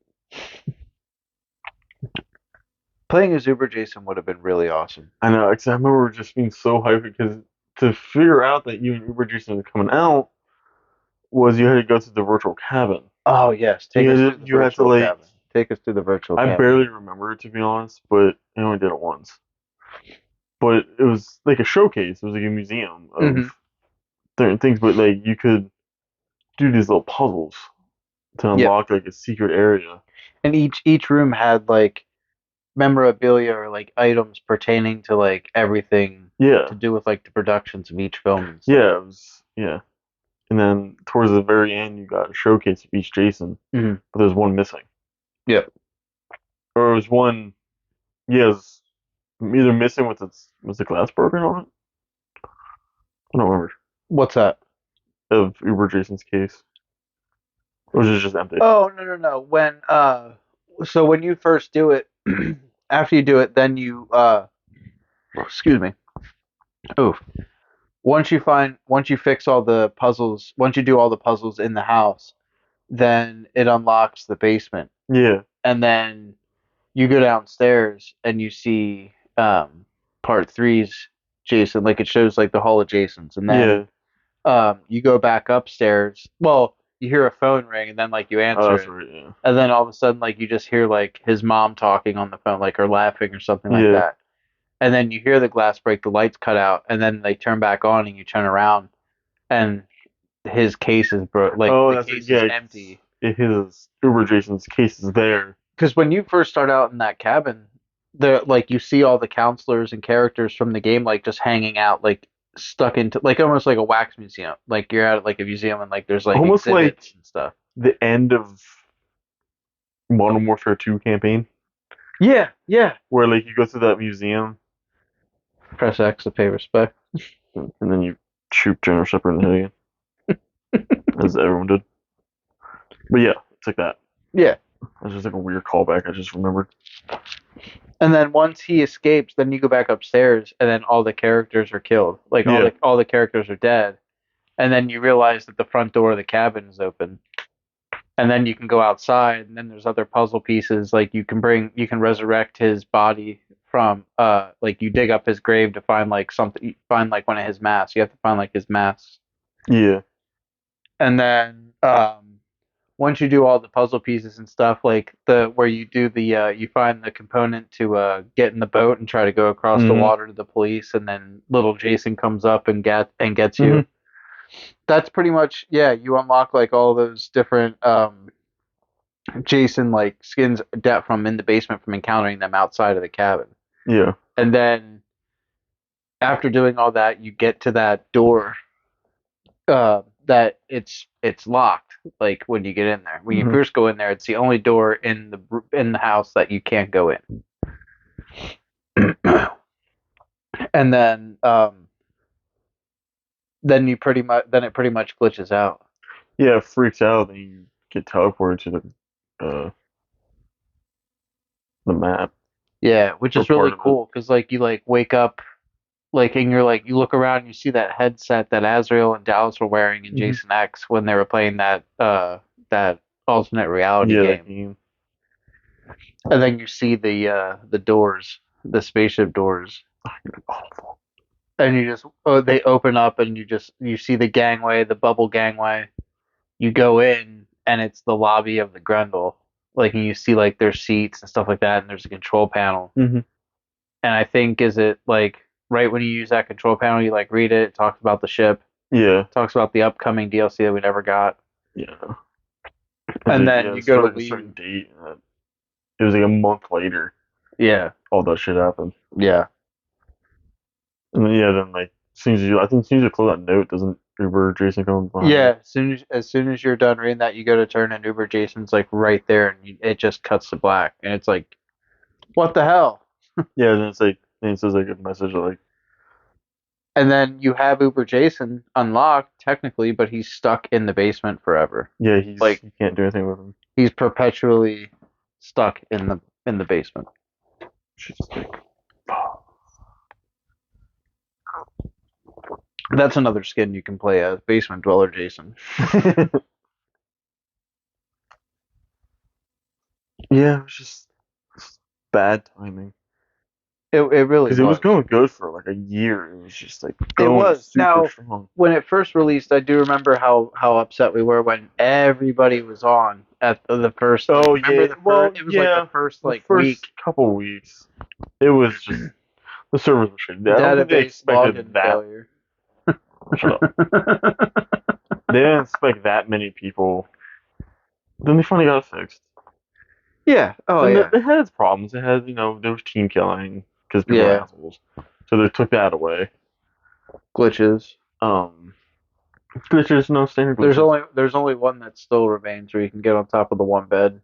A: playing as Uber Jason would have been really awesome.
B: I know. Cause I remember just being so hyped because to figure out that you and Uber Jason were coming out was you had to go to the virtual cabin.
A: Oh yes, take us to the
B: You had to
A: virtual
B: like.
A: cabin. Take us to the virtual
B: I
A: cabin.
B: barely remember it to be honest, but I only did it once. But it was like a showcase. It was like a museum of certain things. But like you could do these little puzzles to
A: Yep.
B: unlock like a secret area.
A: And each room had like memorabilia or like items pertaining to like everything
B: Yeah,
A: to do with like the productions of each film and stuff.
B: yeah, it was yeah. And then towards the very end, you got a showcase of each Jason,
A: Mm-hmm.
B: but there's one missing,
A: Yep.
B: or it was one. Yeah, it was either missing with its was the glass broken on it. I don't remember
A: What's that?
B: of Uber Jason's case, or was it just empty?
A: Oh no. When so when you first do it, after you do it, then you excuse me. Oof. Once you fix all the puzzles, once you do all the puzzles in the house, then it unlocks the basement.
B: Yeah,
A: And then you go downstairs and you see part three's Jason, like it shows like the Hall of Jasons, and
B: yeah.
A: then you go back upstairs. Well, you hear a phone ring, and then like you
B: Oh,
A: answer
B: that's
A: it,
B: right. Yeah,
A: and then all of a sudden like you just hear like his mom talking on the phone, like or laughing or something like
B: yeah.
A: that, and then you hear the glass break, the lights cut out, and then they turn back on, and you turn around, and his case is broke, like
B: Oh,
A: the
B: that's it.
A: case is
B: Yeah,
A: empty.
B: his Uber Jason's case is there.
A: Because when you first start out in that cabin, the like you see all the counselors and characters from the game like just hanging out, like stuck into like almost like a wax museum. Like you're at like a museum and like there's like
B: Almost like
A: exhibits and stuff.
B: the end of Modern Warfare 2 campaign,
A: Yeah.
B: where like you go to that museum
A: Press X to pay respect.
B: and then you shoot General Shepard in the head again, as everyone did. But yeah, it's like that.
A: Yeah.
B: It's just like a weird callback. I just remembered.
A: And then once he escapes, then you go back upstairs, and then all the characters are killed. Like
B: Yeah,
A: all the characters are dead, and then you realize that the front door of the cabin is open. And then you can go outside, and then there's other puzzle pieces. Like you can resurrect his body from, like you dig up his grave to find like something, find like one of his masks. You have to find like his masks,
B: yeah,
A: and then once you do all the puzzle pieces and stuff, like the where you do the, you find the component to get in the boat and try to go across the
B: hmm
A: water to the police, and then little Jason comes up and gets
B: hmm
A: you. That's pretty much, yeah. You unlock like all those different Jason like skins debt from in the basement from encountering them outside of the cabin.
B: yeah,
A: And then after doing all that, you get to that door that it's locked. Like when you get in there, when you
B: hmm
A: first go in there, it's the only door in the house that you can't go in. And then it pretty much glitches out.
B: yeah. It freaks out, and you get teleported to the map
A: Yeah, which
B: or
A: is
B: part
A: really
B: of it.
A: cool because like you like wake up like and you're like you look around and you see that headset that Azrael and Dallas were wearing in
B: Hmm.
A: Jason X when they were playing that alternate reality
B: Yeah, that
A: game.
B: game.
A: And then you see the doors, the spaceship doors.
B: Awful.
A: And you just they open up and you see the gangway, the bubble gangway. You go in and it's the lobby of the Grendel. Like and you see like there's seats and stuff like that and there's a control panel.
B: Hmm.
A: And I think is it like right when you use that control panel, you like read it, it talks about the ship,
B: Yeah.
A: Talks about the upcoming DLC that we never got.
B: Yeah.
A: And then
B: Yeah,
A: you
B: it
A: go to
B: started a
A: leave.
B: certain date. It was like a month later.
A: Yeah.
B: All that shit happened.
A: Yeah.
B: And then, yeah, then like I think as soon as you close that note, doesn't Uber Jason come behind you?
A: Yeah, as soon as you're done reading that, you go to turn and Uber Jason's like right there, and it just cuts to black, and it's like, what the hell?
B: Yeah, and it's like and it says like a message like
A: And then you have Uber Jason unlocked technically, but he's stuck in the basement forever.
B: yeah,
A: Like
B: you can't do anything with him.
A: he's perpetually stuck in the basement.
B: She's just like
A: That's another skin you can play as Basement Dweller Jason.
B: yeah, it was just bad timing.
A: It really
B: Because it was
A: was.
B: going good for like a year. It was just like
A: It
B: going
A: was.
B: super
A: Now,
B: strong.
A: when it first released, I do remember how upset we were when everybody was on at the first.
B: Oh
A: Remember
B: yeah,
A: the
B: well
A: first? It was like
B: yeah,
A: the first
B: the
A: like
B: first
A: week.
B: couple weeks, it was just the servers were shitty. I don't think they
A: Database
B: expected
A: login
B: that.
A: failure.
B: Shut up. They didn't expect that many people. Then they finally got it fixed.
A: Yeah. Oh
B: And
A: yeah.
B: they had its problems. It had there was team killing because people are
A: Yeah.
B: assholes. So they took that away.
A: Glitches.
B: Um, glitches, no standard glitches.
A: There's only one that still remains where you can get on top of the one bed.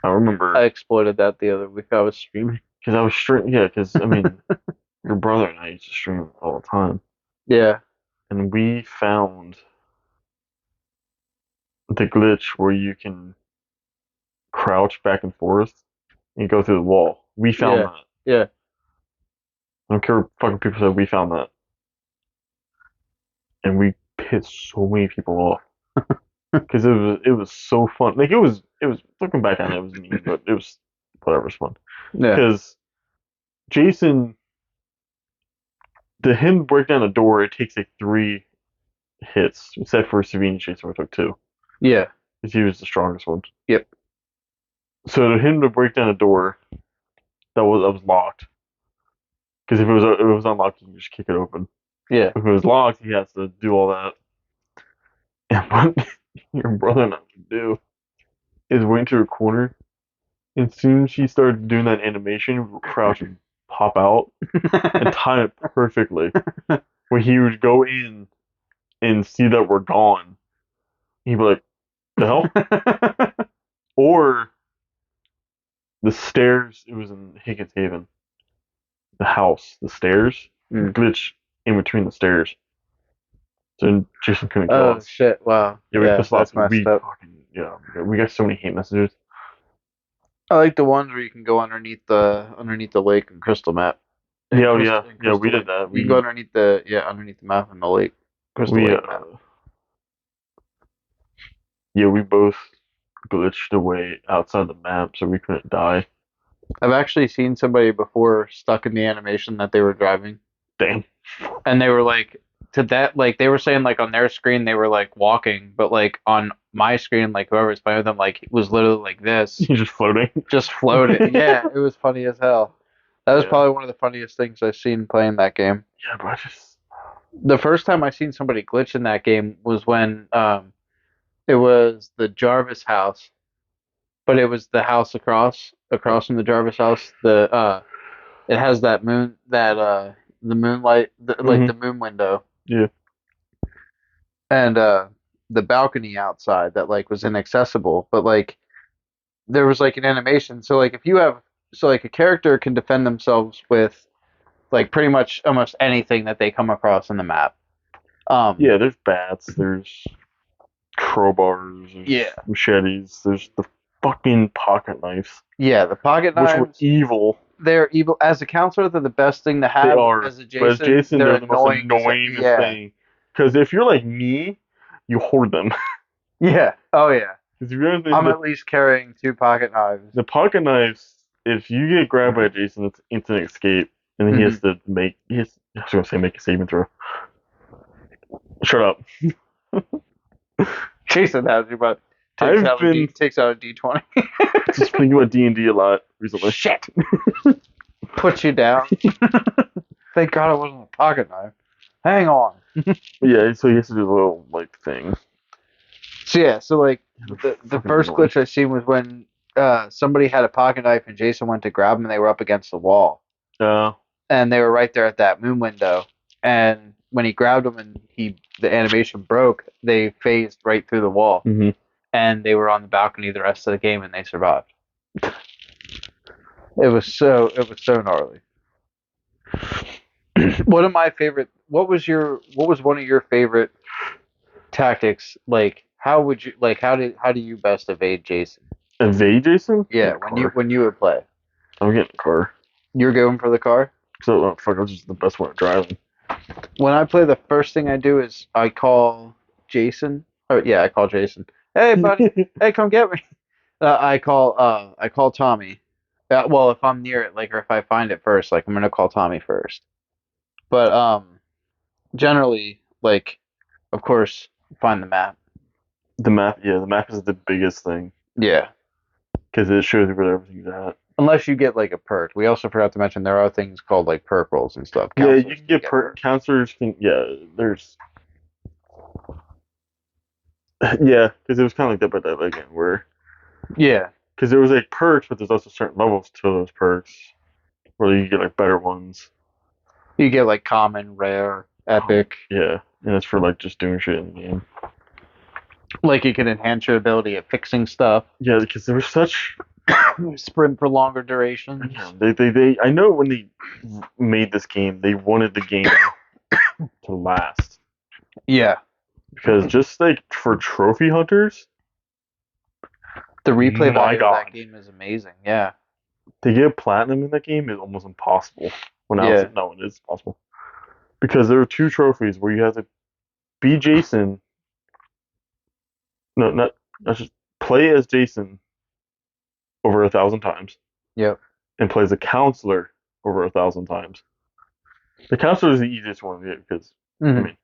B: I remember
A: I exploited that the other week. I was streaming.
B: because I was streaming. Yeah, because I mean, your brother and I used to stream all the time,
A: Yeah.
B: and we found the glitch where you can crouch back and forth and go through the wall. We found
A: Yeah.
B: that.
A: Yeah.
B: I don't care what fucking people said. We found that, and we pissed so many people off because it was so fun. Like it was looking back on it, it was mean, but it was whatever. It's fun
A: Yeah.
B: because Jason, to him break down a door, it takes like 3 hits, except for Savini Jason, which took 2
A: Yeah.
B: because he was the strongest one.
A: Yep.
B: So to him to break down a door that was locked, because if it was unlocked, you can just kick it open.
A: Yeah.
B: If it was locked, he has to do all that. And what your brother and I would do is wait to a corner, and soon as she started doing that animation, we would crouch and pop out and time it perfectly. Where he would go in and see that we're gone. He'd be like, the hell? Or the stairs, it was in Higgins Haven. The house, the stairs, glitch in between the stairs. So Jason couldn't kill
A: Oh
B: us.
A: shit! Wow.
B: Yeah, we pissed
A: That's
B: off. We
A: messed up.
B: fucking we got so many hate messages.
A: I like the ones where you can go underneath the lake and crystal map.
B: Yeah, oh,
A: Crystal,
B: yeah,
A: and
B: yeah. We
A: crystal
B: did
A: lake.
B: that.
A: You can go underneath the map in the lake. Crystal
B: We
A: Lake map.
B: yeah, we both glitched away outside the map so we couldn't die.
A: I've actually seen somebody before stuck in the animation that they were driving,
B: Damn.
A: and they were like to that like they were saying like on their screen they were like walking, but like on my screen like whoever was playing with them like was literally like this,
B: You're just floating.
A: just floating. Yeah, it was funny as hell. That was
B: Yeah.
A: probably one of the funniest things I've seen playing that game.
B: Yeah, but I just
A: The first time I seen somebody glitch in that game was when it was the Jarvis house, but it was the house across from the Jarvis house. It has that the moonlight like the moon window.
B: Yeah.
A: And the balcony outside that like was inaccessible, but like there was like an animation. So like if you have so like a character can defend themselves with like pretty much almost anything that they come across in the map.
B: Yeah, there's bats, there's crowbars, there's
A: Yeah.
B: machetes, there's the fucking pocket knives,
A: Yeah, the pocket
B: which were
A: knives.
B: evil.
A: They're evil. As a counselor, they're the best thing to
B: They
A: have.
B: are,
A: As a
B: but as Jason,
A: they're
B: they're the most annoying
A: Yeah.
B: thing. Because if you're like me, you hoard them.
A: Yeah. Oh yeah.
B: Because if you're
A: I'm at least carrying 2 pocket knives.
B: the pocket knives, if you get grabbed by Jason, it's instant escape, and then he has to make. I was gonna say make a saving throw. Shut up.
A: Jason has you, but takes out a D20.
B: just thinking about D&D a lot recently.
A: Shit. Puts you down. Thank God it wasn't a pocket knife. Hang on.
B: Yeah, so he has to do the little like thing.
A: So yeah, so like
B: Yeah,
A: the
B: fucking
A: first
B: annoying.
A: glitch I seen was when somebody had a pocket knife and Jason went to grab them and they were up against the wall.
B: Uh,
A: And they were right there at that moon window. And when he grabbed them and the animation broke, they phased right through the wall.
B: hmm
A: And they were on the balcony the rest of the game and they survived. It was so gnarly. What was one of your favorite tactics? Like how do you best evade Jason?
B: Evade Jason? Get in
A: Yeah,
B: the car.
A: when you would play.
B: I'm getting the car.
A: You're going for the car?
B: So fuck, I'm just the best one at driving.
A: When I play, the first thing I do is I call Jason. Oh yeah, I call Jason. Hey buddy, hey come get me. I call Tommy. Well, if I'm near it, like, or if I find it first, like I'm gonna call Tommy first. But generally, like, of course, find the map.
B: The map, yeah, the map is the biggest thing
A: Yeah.
B: because it shows you where everything's at.
A: Unless you get like a perk. We also forgot to mention there are things called like perk rolls and stuff.
B: Yeah, you
A: Counselors
B: can
A: can
B: get
A: get perks.
B: counselors can. Yeah, there's. Yeah, because it was kind of like that, but that again, where
A: Yeah.
B: because there was like perks, but there's also certain levels to those perks where you get like better ones.
A: You get like common, rare, epic.
B: Yeah, and it's for like just doing shit in the game.
A: Like you can enhance your ability at fixing stuff.
B: Yeah, because there was such.
A: Sprint for longer durations.
B: Yeah, they. I know when they made this game, they wanted the game to last
A: Yeah.
B: because just like for trophy hunters,
A: The replay
B: my
A: value of
B: god,
A: that game is amazing. Yeah.
B: to get platinum in that game is almost impossible. Well, now
A: Yeah.
B: no, it is possible because there are two trophies where you have to be Jason. No, not just play as Jason over 1,000 times,
A: Yep.
B: and play as a counselor over 1,000 times. The counselor is the easiest one to get because I
A: Hmm.
B: mean,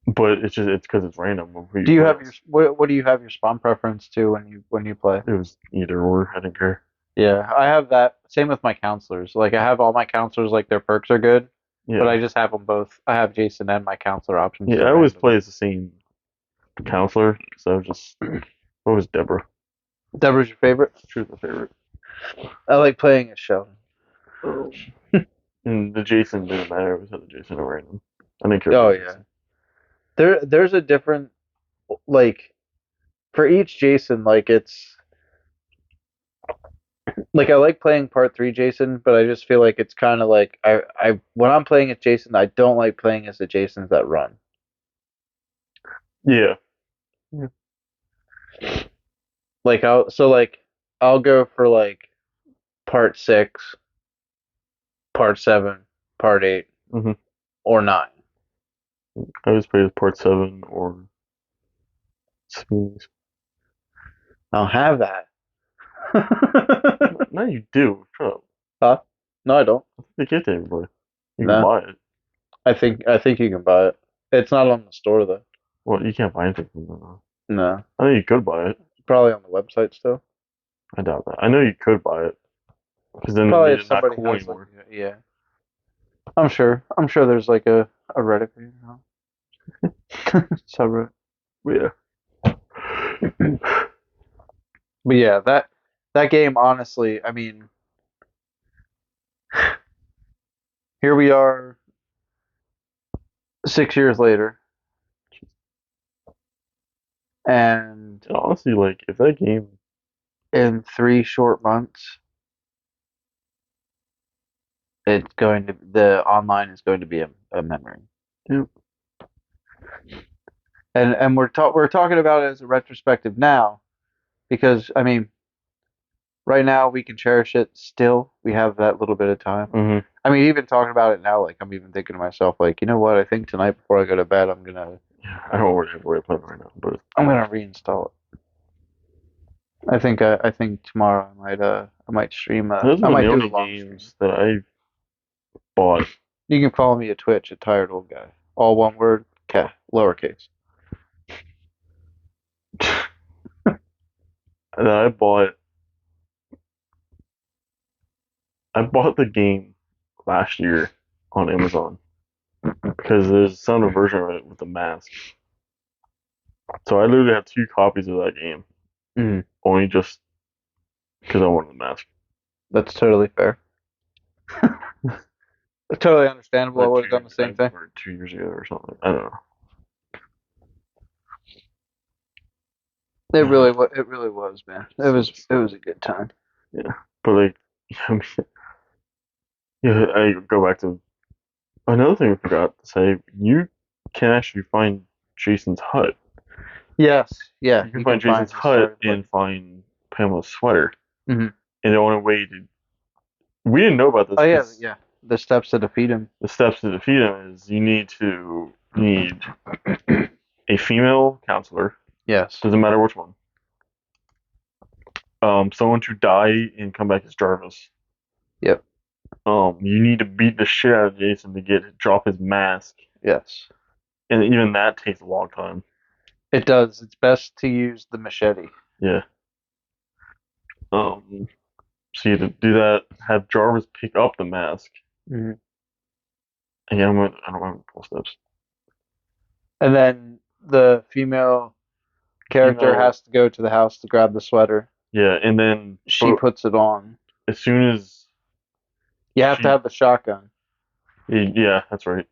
B: but it's because it's random who you
A: Do you
B: play
A: have
B: as.
A: what do you have your spawn preference to when you play?
B: It was either or. I didn't care.
A: Yeah, I have that. Same with my counselors. Like I have all my counselors, like their perks are good, but
B: Yeah,
A: I just have them both. I have Jason and my counselor options
B: yeah.
A: so
B: I always play
A: randomly.
B: as the same counselor, so just what was Deborah?
A: Deborah's your favorite?
B: She was my favorite.
A: I like playing as Sheldon.
B: And the Jason didn't matter. I always had the Jason over random. I didn't care
A: Oh
B: about
A: yeah.
B: Jason.
A: There's a different, like, for each Jason, like it's like I like playing part three Jason, but I just feel like it's kind of like I when I'm playing as Jason, I don't like playing as the Jasons that run.
B: Yeah.
A: I'll go for like part six, part seven, part eight,
B: hmm
A: or nine.
B: I always played as part 7 or Smooth.
A: I don't have that.
B: No, you do. Shut up.
A: Huh? No, I don't.
B: They get to everybody. You can
A: No,
B: buy it.
A: I think you can buy it. It's not on the store though.
B: Well, you can't buy anything from them.
A: No,
B: I know you could buy it.
A: probably on the website still.
B: I doubt that. I know you could buy it because then it
A: Probably
B: made
A: if
B: it not
A: somebody
B: cool
A: has like,
B: anymore.
A: yeah. I'm sure. I'm sure there's like a Reddit page now. Subreddit.
B: But yeah.
A: But yeah, that game, honestly, I mean, here we are 6 years later, and
B: And honestly, like if that game,
A: in 3 short months, the online is going to be a memory.
B: yeah,
A: And we're talking about it as a retrospective now because I mean, right now we can cherish it still. We have that little bit of time.
B: hmm
A: I mean, even talking about it now, like I'm even thinking to myself, like, you know what? I think tonight before I go to bed,
B: I don't really have a way to play it right now, but
A: I'm gonna reinstall it. I think tomorrow I might stream
B: those
A: I
B: are the
A: might do a
B: only
A: long stream.
B: games that I bought.
A: You can follow me at Twitch at Tired Old Guy. All one word, lowercase.
B: And I bought the game last year on Amazon. because there's some version of it with the mask. So I literally have 2 copies of that game,
A: Mm,
B: only just because I wanted the mask.
A: that's totally fair. Totally understandable. I
B: Like
A: would have done the same thing.
B: or 2 years ago or something. I don't
A: It
B: know.
A: really was, man.
B: So it's
A: It was a good time.
B: yeah, but like, I mean, yeah, I go back to another thing I forgot to say. You can actually find Jason's hut.
A: Yes, yeah,
B: You can
A: you
B: find
A: can find
B: Jason's
A: his
B: hut
A: starting point.
B: and find Pamela's sweater.
A: Hmm.
B: And the only way to we didn't know about this
A: Oh yeah,
B: because
A: yeah. The steps to defeat him.
B: the steps to defeat him is you need a female counselor.
A: Yes.
B: Doesn't matter which one. Someone to die and come back as Jarvis.
A: Yep.
B: You need to beat the shit out of Jason to drop his mask,
A: Yes.
B: and even that takes a long time.
A: It does. It's best to use the machete.
B: Yeah. So you have to do that. Have Jarvis pick up the mask.
A: Hmm.
B: Again, I don't remember the full steps.
A: And then the female character
B: Female,
A: has to go to the house to grab the sweater.
B: yeah, and then
A: She puts it on.
B: as soon as
A: You have to
B: she,
A: have the shotgun.
B: yeah, that's right.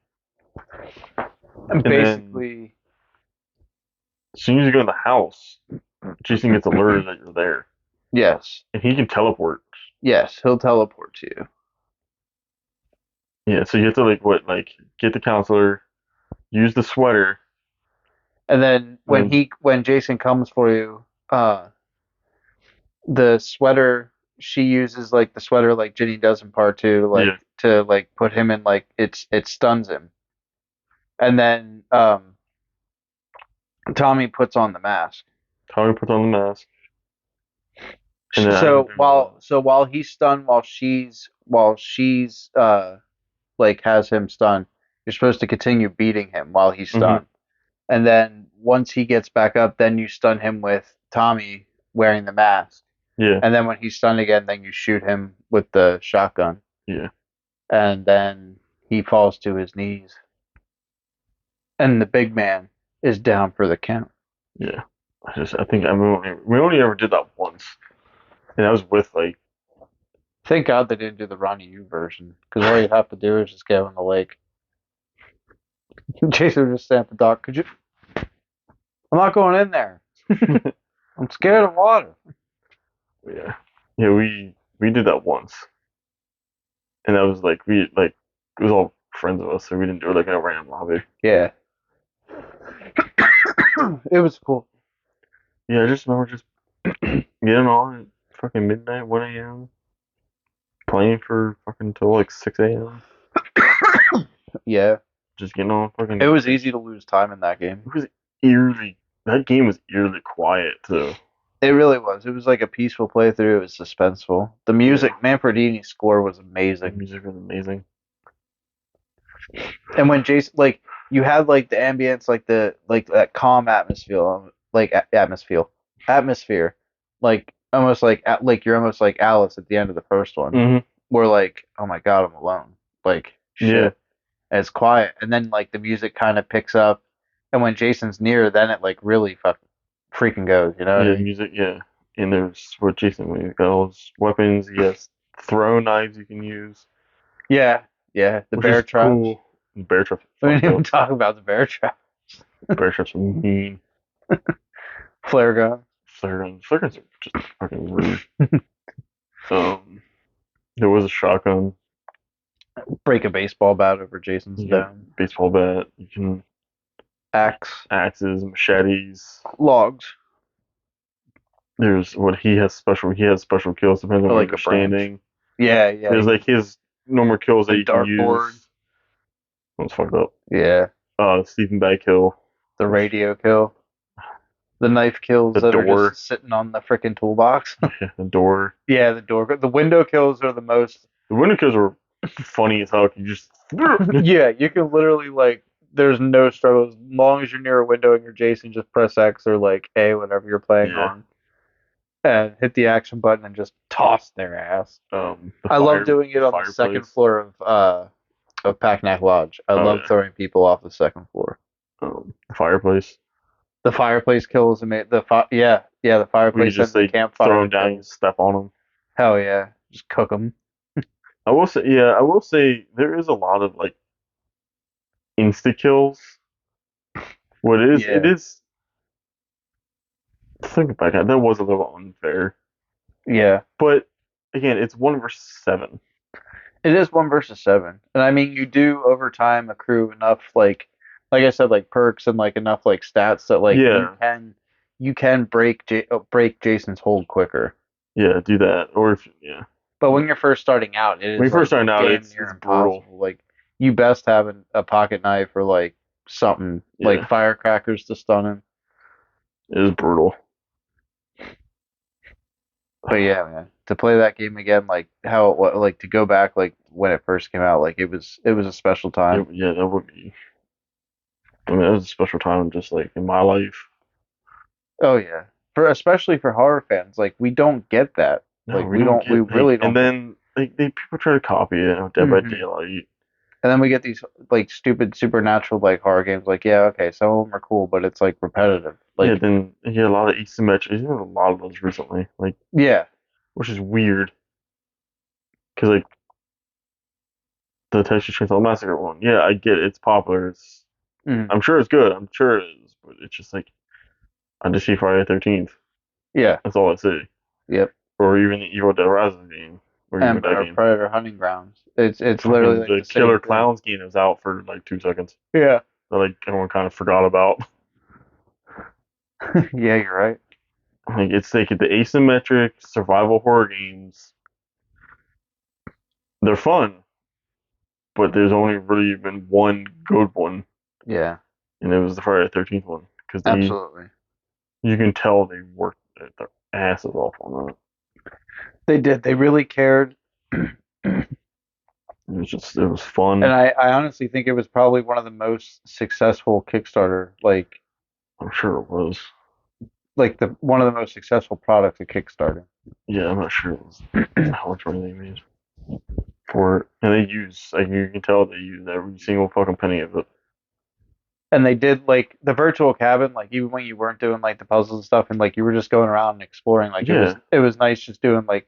A: And
B: And then
A: basically,
B: as soon as you go in the house, Jason gets alerted that you're there,
A: yes.
B: and he can teleport.
A: Yes, he'll teleport to you.
B: Yeah, so you have to like get the counselor, use the sweater,
A: And then
B: and then
A: when Jason comes for you, the sweater she uses like the sweater like Ginny does in part two, like
B: yeah,
A: to like put him in like it stuns him. And then Tommy puts on the mask.
B: Tommy puts on the mask, and then I don't do
A: While he's stunned, while she's like has him stunned, you're supposed to continue beating him while he's
B: hmm
A: stunned. And then once he gets back up, then you stun him with Tommy wearing the mask.
B: yeah,
A: And then when he's stunned again, then you shoot him with the shotgun.
B: yeah,
A: And then he falls to his knees. And the big man is down for the count.
B: yeah. I think we only ever did that once, and that was with like
A: Thank God they didn't do the Ronnie Yu version, because all you have to do is just go in the lake. Jason would just stand at the dock. Could you? I'm not going in there. I'm scared of water.
B: yeah, yeah. We did that once, and that was like we like it was all friends of us, so we didn't do it like in a random lobby.
A: Yeah. It was cool.
B: Yeah, I just remember just getting on at fucking midnight, 1 a.m. playing for fucking till like 6 a.m.
A: Yeah.
B: Just getting on fucking.
A: It was easy to lose time in that game.
B: It was eerily. That game was eerily quiet too.
A: It really was. It was like a peaceful playthrough. It was suspenseful. The music,
B: Yeah,
A: Manfredini's score was
B: the
A: amazing.
B: music was amazing.
A: And when Jason, like, you had like the ambience, like that calm atmosphere, like almost like you're almost like Alice at the end of the first one.
B: Hmm.
A: Where like, oh my God, I'm alone. Like
B: Yeah,
A: shit. And it's quiet, and then like the music kind of picks up, and when Jason's near, then it like really freaking goes. You know what I
B: yeah,
A: mean?
B: music, yeah. And there's what Jason when he got all his weapons. He has throw knives you can use,
A: Yeah, yeah. The
B: which is
A: bear traps.
B: cool. Bear traps
A: We
B: are
A: didn't
B: fucked
A: even
B: up.
A: talk about the bear trap.
B: Bear traps are mean.
A: Flare gun.
B: Flare guns are just fucking rude. Um, there was a shotgun.
A: Break a baseball bat over Jason's
B: You got
A: dome.
B: baseball bat. You can
A: Axe.
B: axes, machetes.
A: Logs.
B: There's what he has special. He has special kills depending on
A: Or
B: where
A: like
B: you're
A: a branch.
B: standing.
A: Yeah, yeah.
B: There's like his normal kills that
A: The
B: you can
A: dartboard.
B: use. That's fucked up.
A: Yeah.
B: Sleeping bag kill.
A: The radio kill. The knife kills
B: The
A: that are
B: door.
A: just sitting on the freaking toolbox.
B: Yeah, the door.
A: Yeah, the door. The window kills are the most.
B: The window kills were funny as hell. You just
A: Yeah, you can literally like. There's no struggle as long as you're near a window and you're Jason. Just press X or like A, whatever you're playing
B: yeah.
A: on, and hit the action button and just toss their ass.
B: The
A: I love doing it on the second
B: fireplace.
A: floor of of Packnack Lodge. I
B: Oh
A: love
B: yeah.
A: throwing people off the second floor.
B: Fireplace.
A: The fireplace kills and yeah, the
B: We could
A: fireplace
B: just
A: and the
B: say throw
A: campfire
B: them down, you
A: kills.
B: step on them.
A: Hell yeah, just cook them.
B: I will say, yeah, I will say there is a lot of like insta kills. What it is, it
A: Yeah,
B: is. Think back, that was a little unfair.
A: yeah.
B: But again, it's 1 versus 7.
A: It is 1 versus 7, and I mean you do over time accrue enough like I said, like perks and like enough like stats that like
B: Yeah,
A: you can break Jason's hold quicker.
B: yeah, do that. Or if yeah,
A: But when you're first starting out, it
B: when
A: is
B: you first
A: like
B: start out,
A: damn
B: it's
A: near
B: brutal.
A: impossible. Like you best have a pocket knife or like something like
B: Yeah,
A: firecrackers to stun him.
B: it is brutal.
A: But yeah, man, to play that game again, like how like to go back like when it first came out, like it was a special time.
B: Yeah, that would be. I mean, that was a special time, just like in my life.
A: Oh yeah, for especially for horror fans, like we don't get that.
B: No,
A: Like
B: we don't
A: we
B: get like,
A: really
B: and
A: don't get.
B: then they people try to copy it. Dead by
A: Hmm.
B: Daylight.
A: And then we get these like stupid supernatural like horror games. Like yeah, okay, some of them are cool, but it's like repetitive.
B: Yeah,
A: Like
B: then you get a lot of asymmetric. There's been a lot of those recently, like
A: yeah,
B: which is weird because like the Texas Chainsaw Massacre one. Yeah, I get it. It's popular.
A: mm,
B: I'm sure it's good. I'm sure it is, but it's just like I just see Friday the 13th.
A: yeah,
B: That's all I see.
A: yep.
B: Or even the Evil Dead Rising game, or even
A: And
B: that
A: or
B: game.
A: Predator Hunting Grounds. It's literally
B: Fucking
A: like
B: the
A: the same
B: Killer
A: thing.
B: Clowns game is out for like 2 seconds.
A: Yeah.
B: That like everyone kind of forgot about.
A: Yeah, you're right.
B: Like it's like the asymmetric survival horror games. They're fun, but there's only really been one good one,
A: Yeah,
B: and it was the Friday the 13th one because they
A: absolutely.
B: you can tell they worked their asses off on that.
A: They did. They really cared.
B: It was
A: And
B: fun.
A: I honestly think it was probably one of the most successful Kickstarter,
B: I'm sure it was.
A: like the one of the most successful products of Kickstarter.
B: Yeah, I'm not sure it was how much money they made for it, and they use like you can tell they use every single fucking penny of it.
A: And they did like the virtual cabin, like even when you weren't doing like the puzzles and stuff, and like you were just going around and exploring, like
B: Yeah.
A: it was nice just doing like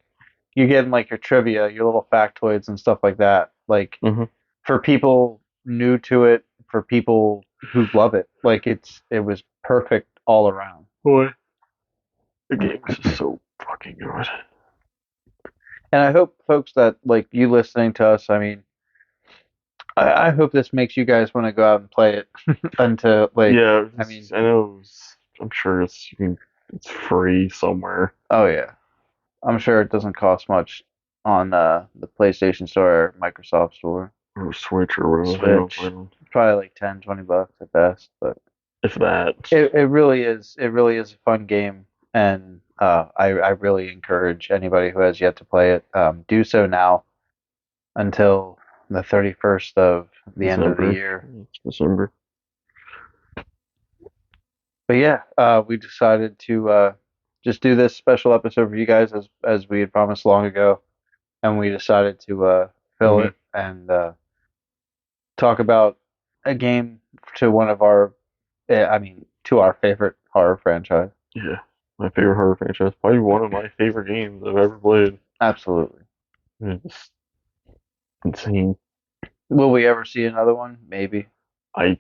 A: you getting like your trivia, your little factoids and stuff like that. Like
B: Mm-hmm.
A: for people new to it, for people who love it, like it was perfect all around.
B: Boy, the game is just so fucking good.
A: And I hope folks that like you listening to us, I mean, I hope this makes you guys want to go out and play it. And to like,
B: Yeah,
A: I mean,
B: I know. I'm sure it's free somewhere
A: oh yeah, I'm sure it doesn't cost much on the PlayStation Store or Microsoft Store.
B: or Switch or whatever. I don't
A: Switch,
B: know.
A: probably like 10, $20 at best, but
B: If that.
A: it really is a fun game, and I really encourage anybody who has yet to play it, do so now until the 31st of the end of the
B: December.
A: year.
B: It's December.
A: But yeah, we decided to just do this special episode for you guys as we had promised long ago, and we decided to fill
B: Hmm.
A: it and talk about a game to one of our, I mean, to our favorite horror franchise.
B: Yeah. My favorite horror franchise. Probably one of my favorite games I've ever played.
A: Absolutely.
B: It's insane.
A: Will we ever see another one? Maybe.
B: I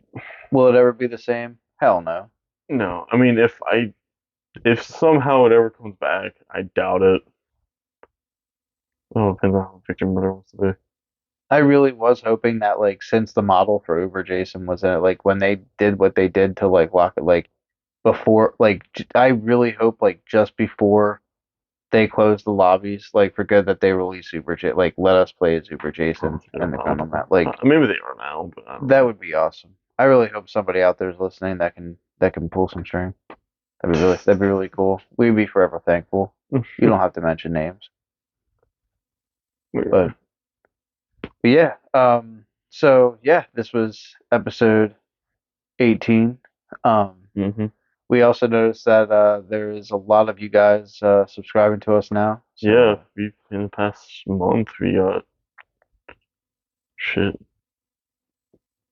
A: Will it ever be the same? Hell no.
B: no. I mean, if somehow it ever comes back, I doubt it. Oh, it depends on how Victor Miller wants to be.
A: I really was hoping that like since the model for Uber Jason was in it, like when they did what they did to like lock it, like before, like I really hope like just before they close the lobbies, like for good, that they release Super J, like let us play as Super
B: I don't
A: Jason
B: think they're
A: and the
B: allowed
A: Criminal
B: to.
A: Mat. Like
B: Maybe they are now, but I don't
A: that
B: know.
A: would be awesome. I really hope somebody out there is listening that can pull some string. That'd be really cool. We'd be forever thankful. You don't have to mention names, but, but yeah. So yeah, this was episode 18. Um,
B: Mm-hmm.
A: we also noticed that there is a lot of you guys subscribing to us now. So
B: Yeah, we in the past month we got shit.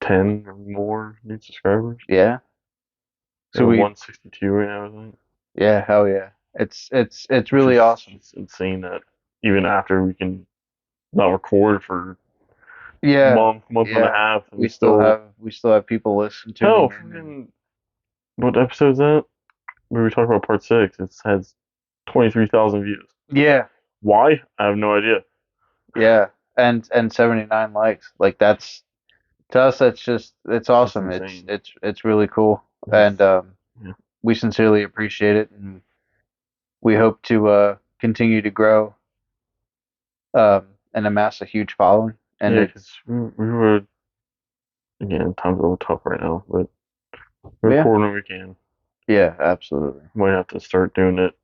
B: 10 or more new subscribers.
A: Yeah.
B: We're
A: So
B: at
A: we
B: 162 right now, I think.
A: yeah, hell yeah. It's
B: Which
A: really
B: is
A: awesome.
B: just insane that even after we can not record for
A: Yeah.
B: month and a
A: Yeah.
B: half, and we still
A: We still have people listen
B: hell
A: tuning in and
B: fucking what episode is that? Where we talk about part six. It has 23,000 views.
A: yeah.
B: Why? I have no idea.
A: Yeah. And 79 likes. Like that's to us that's just it's
B: It's just
A: awesome.
B: insane.
A: It's really cool. And
B: It's, yeah.
A: we sincerely appreciate it and we hope to continue to grow and amass a huge following. And
B: Yeah,
A: it
B: because we were again time's a little tough right now, but we're
A: yeah,
B: recording when we can.
A: yeah, absolutely.
B: Might have to start doing it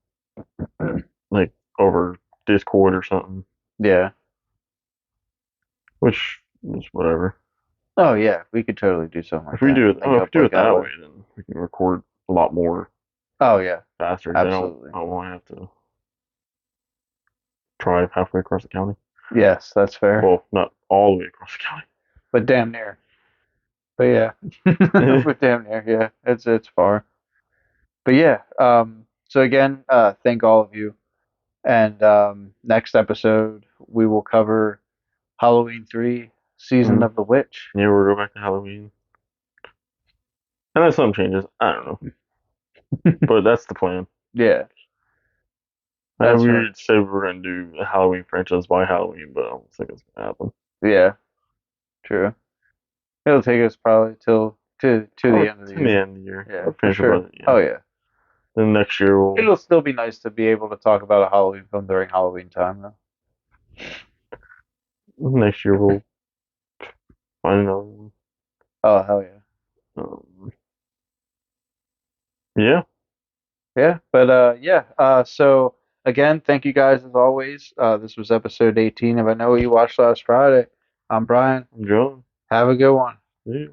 B: like over Discord or something,
A: Yeah.
B: which is whatever.
A: Oh yeah, we could totally do something like
B: If we
A: that.
B: do it,
A: Link
B: if we
A: up
B: do
A: like
B: it
A: that
B: that
A: way.
B: way, then we can record a lot more
A: Oh yeah,
B: faster. 'Cause
A: absolutely.
B: I don't want to have to drive halfway across the county.
A: Yes, that's fair.
B: Well, not all the way across the
A: But damn near. But yeah.
B: county.
A: But damn near, yeah. It's far. But yeah, so again, thank all of you. And next episode we will cover Halloween 3, Season
B: Mm.
A: of the Witch.
B: Yeah, we'll go back to Halloween. Unless something changes. I don't know. But that's the plan.
A: Yeah,
B: I know
A: that's right.
B: we said we were going to do a Halloween franchise by Halloween, but I don't think it's going to happen.
A: Yeah, true. It'll take us probably to the
B: Probably
A: end of the
B: to the
A: year.
B: end of the year.
A: Yeah,
B: Or
A: for
B: finish it by
A: sure.
B: the, yeah.
A: Oh yeah.
B: Then next year we'll
A: It'll still be nice to be able to talk about a Halloween film during Halloween time, though.
B: next year we'll find another one.
A: Oh hell yeah.
B: Yeah.
A: Yeah, but yeah. So again, thank you guys as always. This was episode 18 of I Know What You Watched Last Friday. I'm Brian.
B: I'm John.
A: Have a good one.
B: Yeah.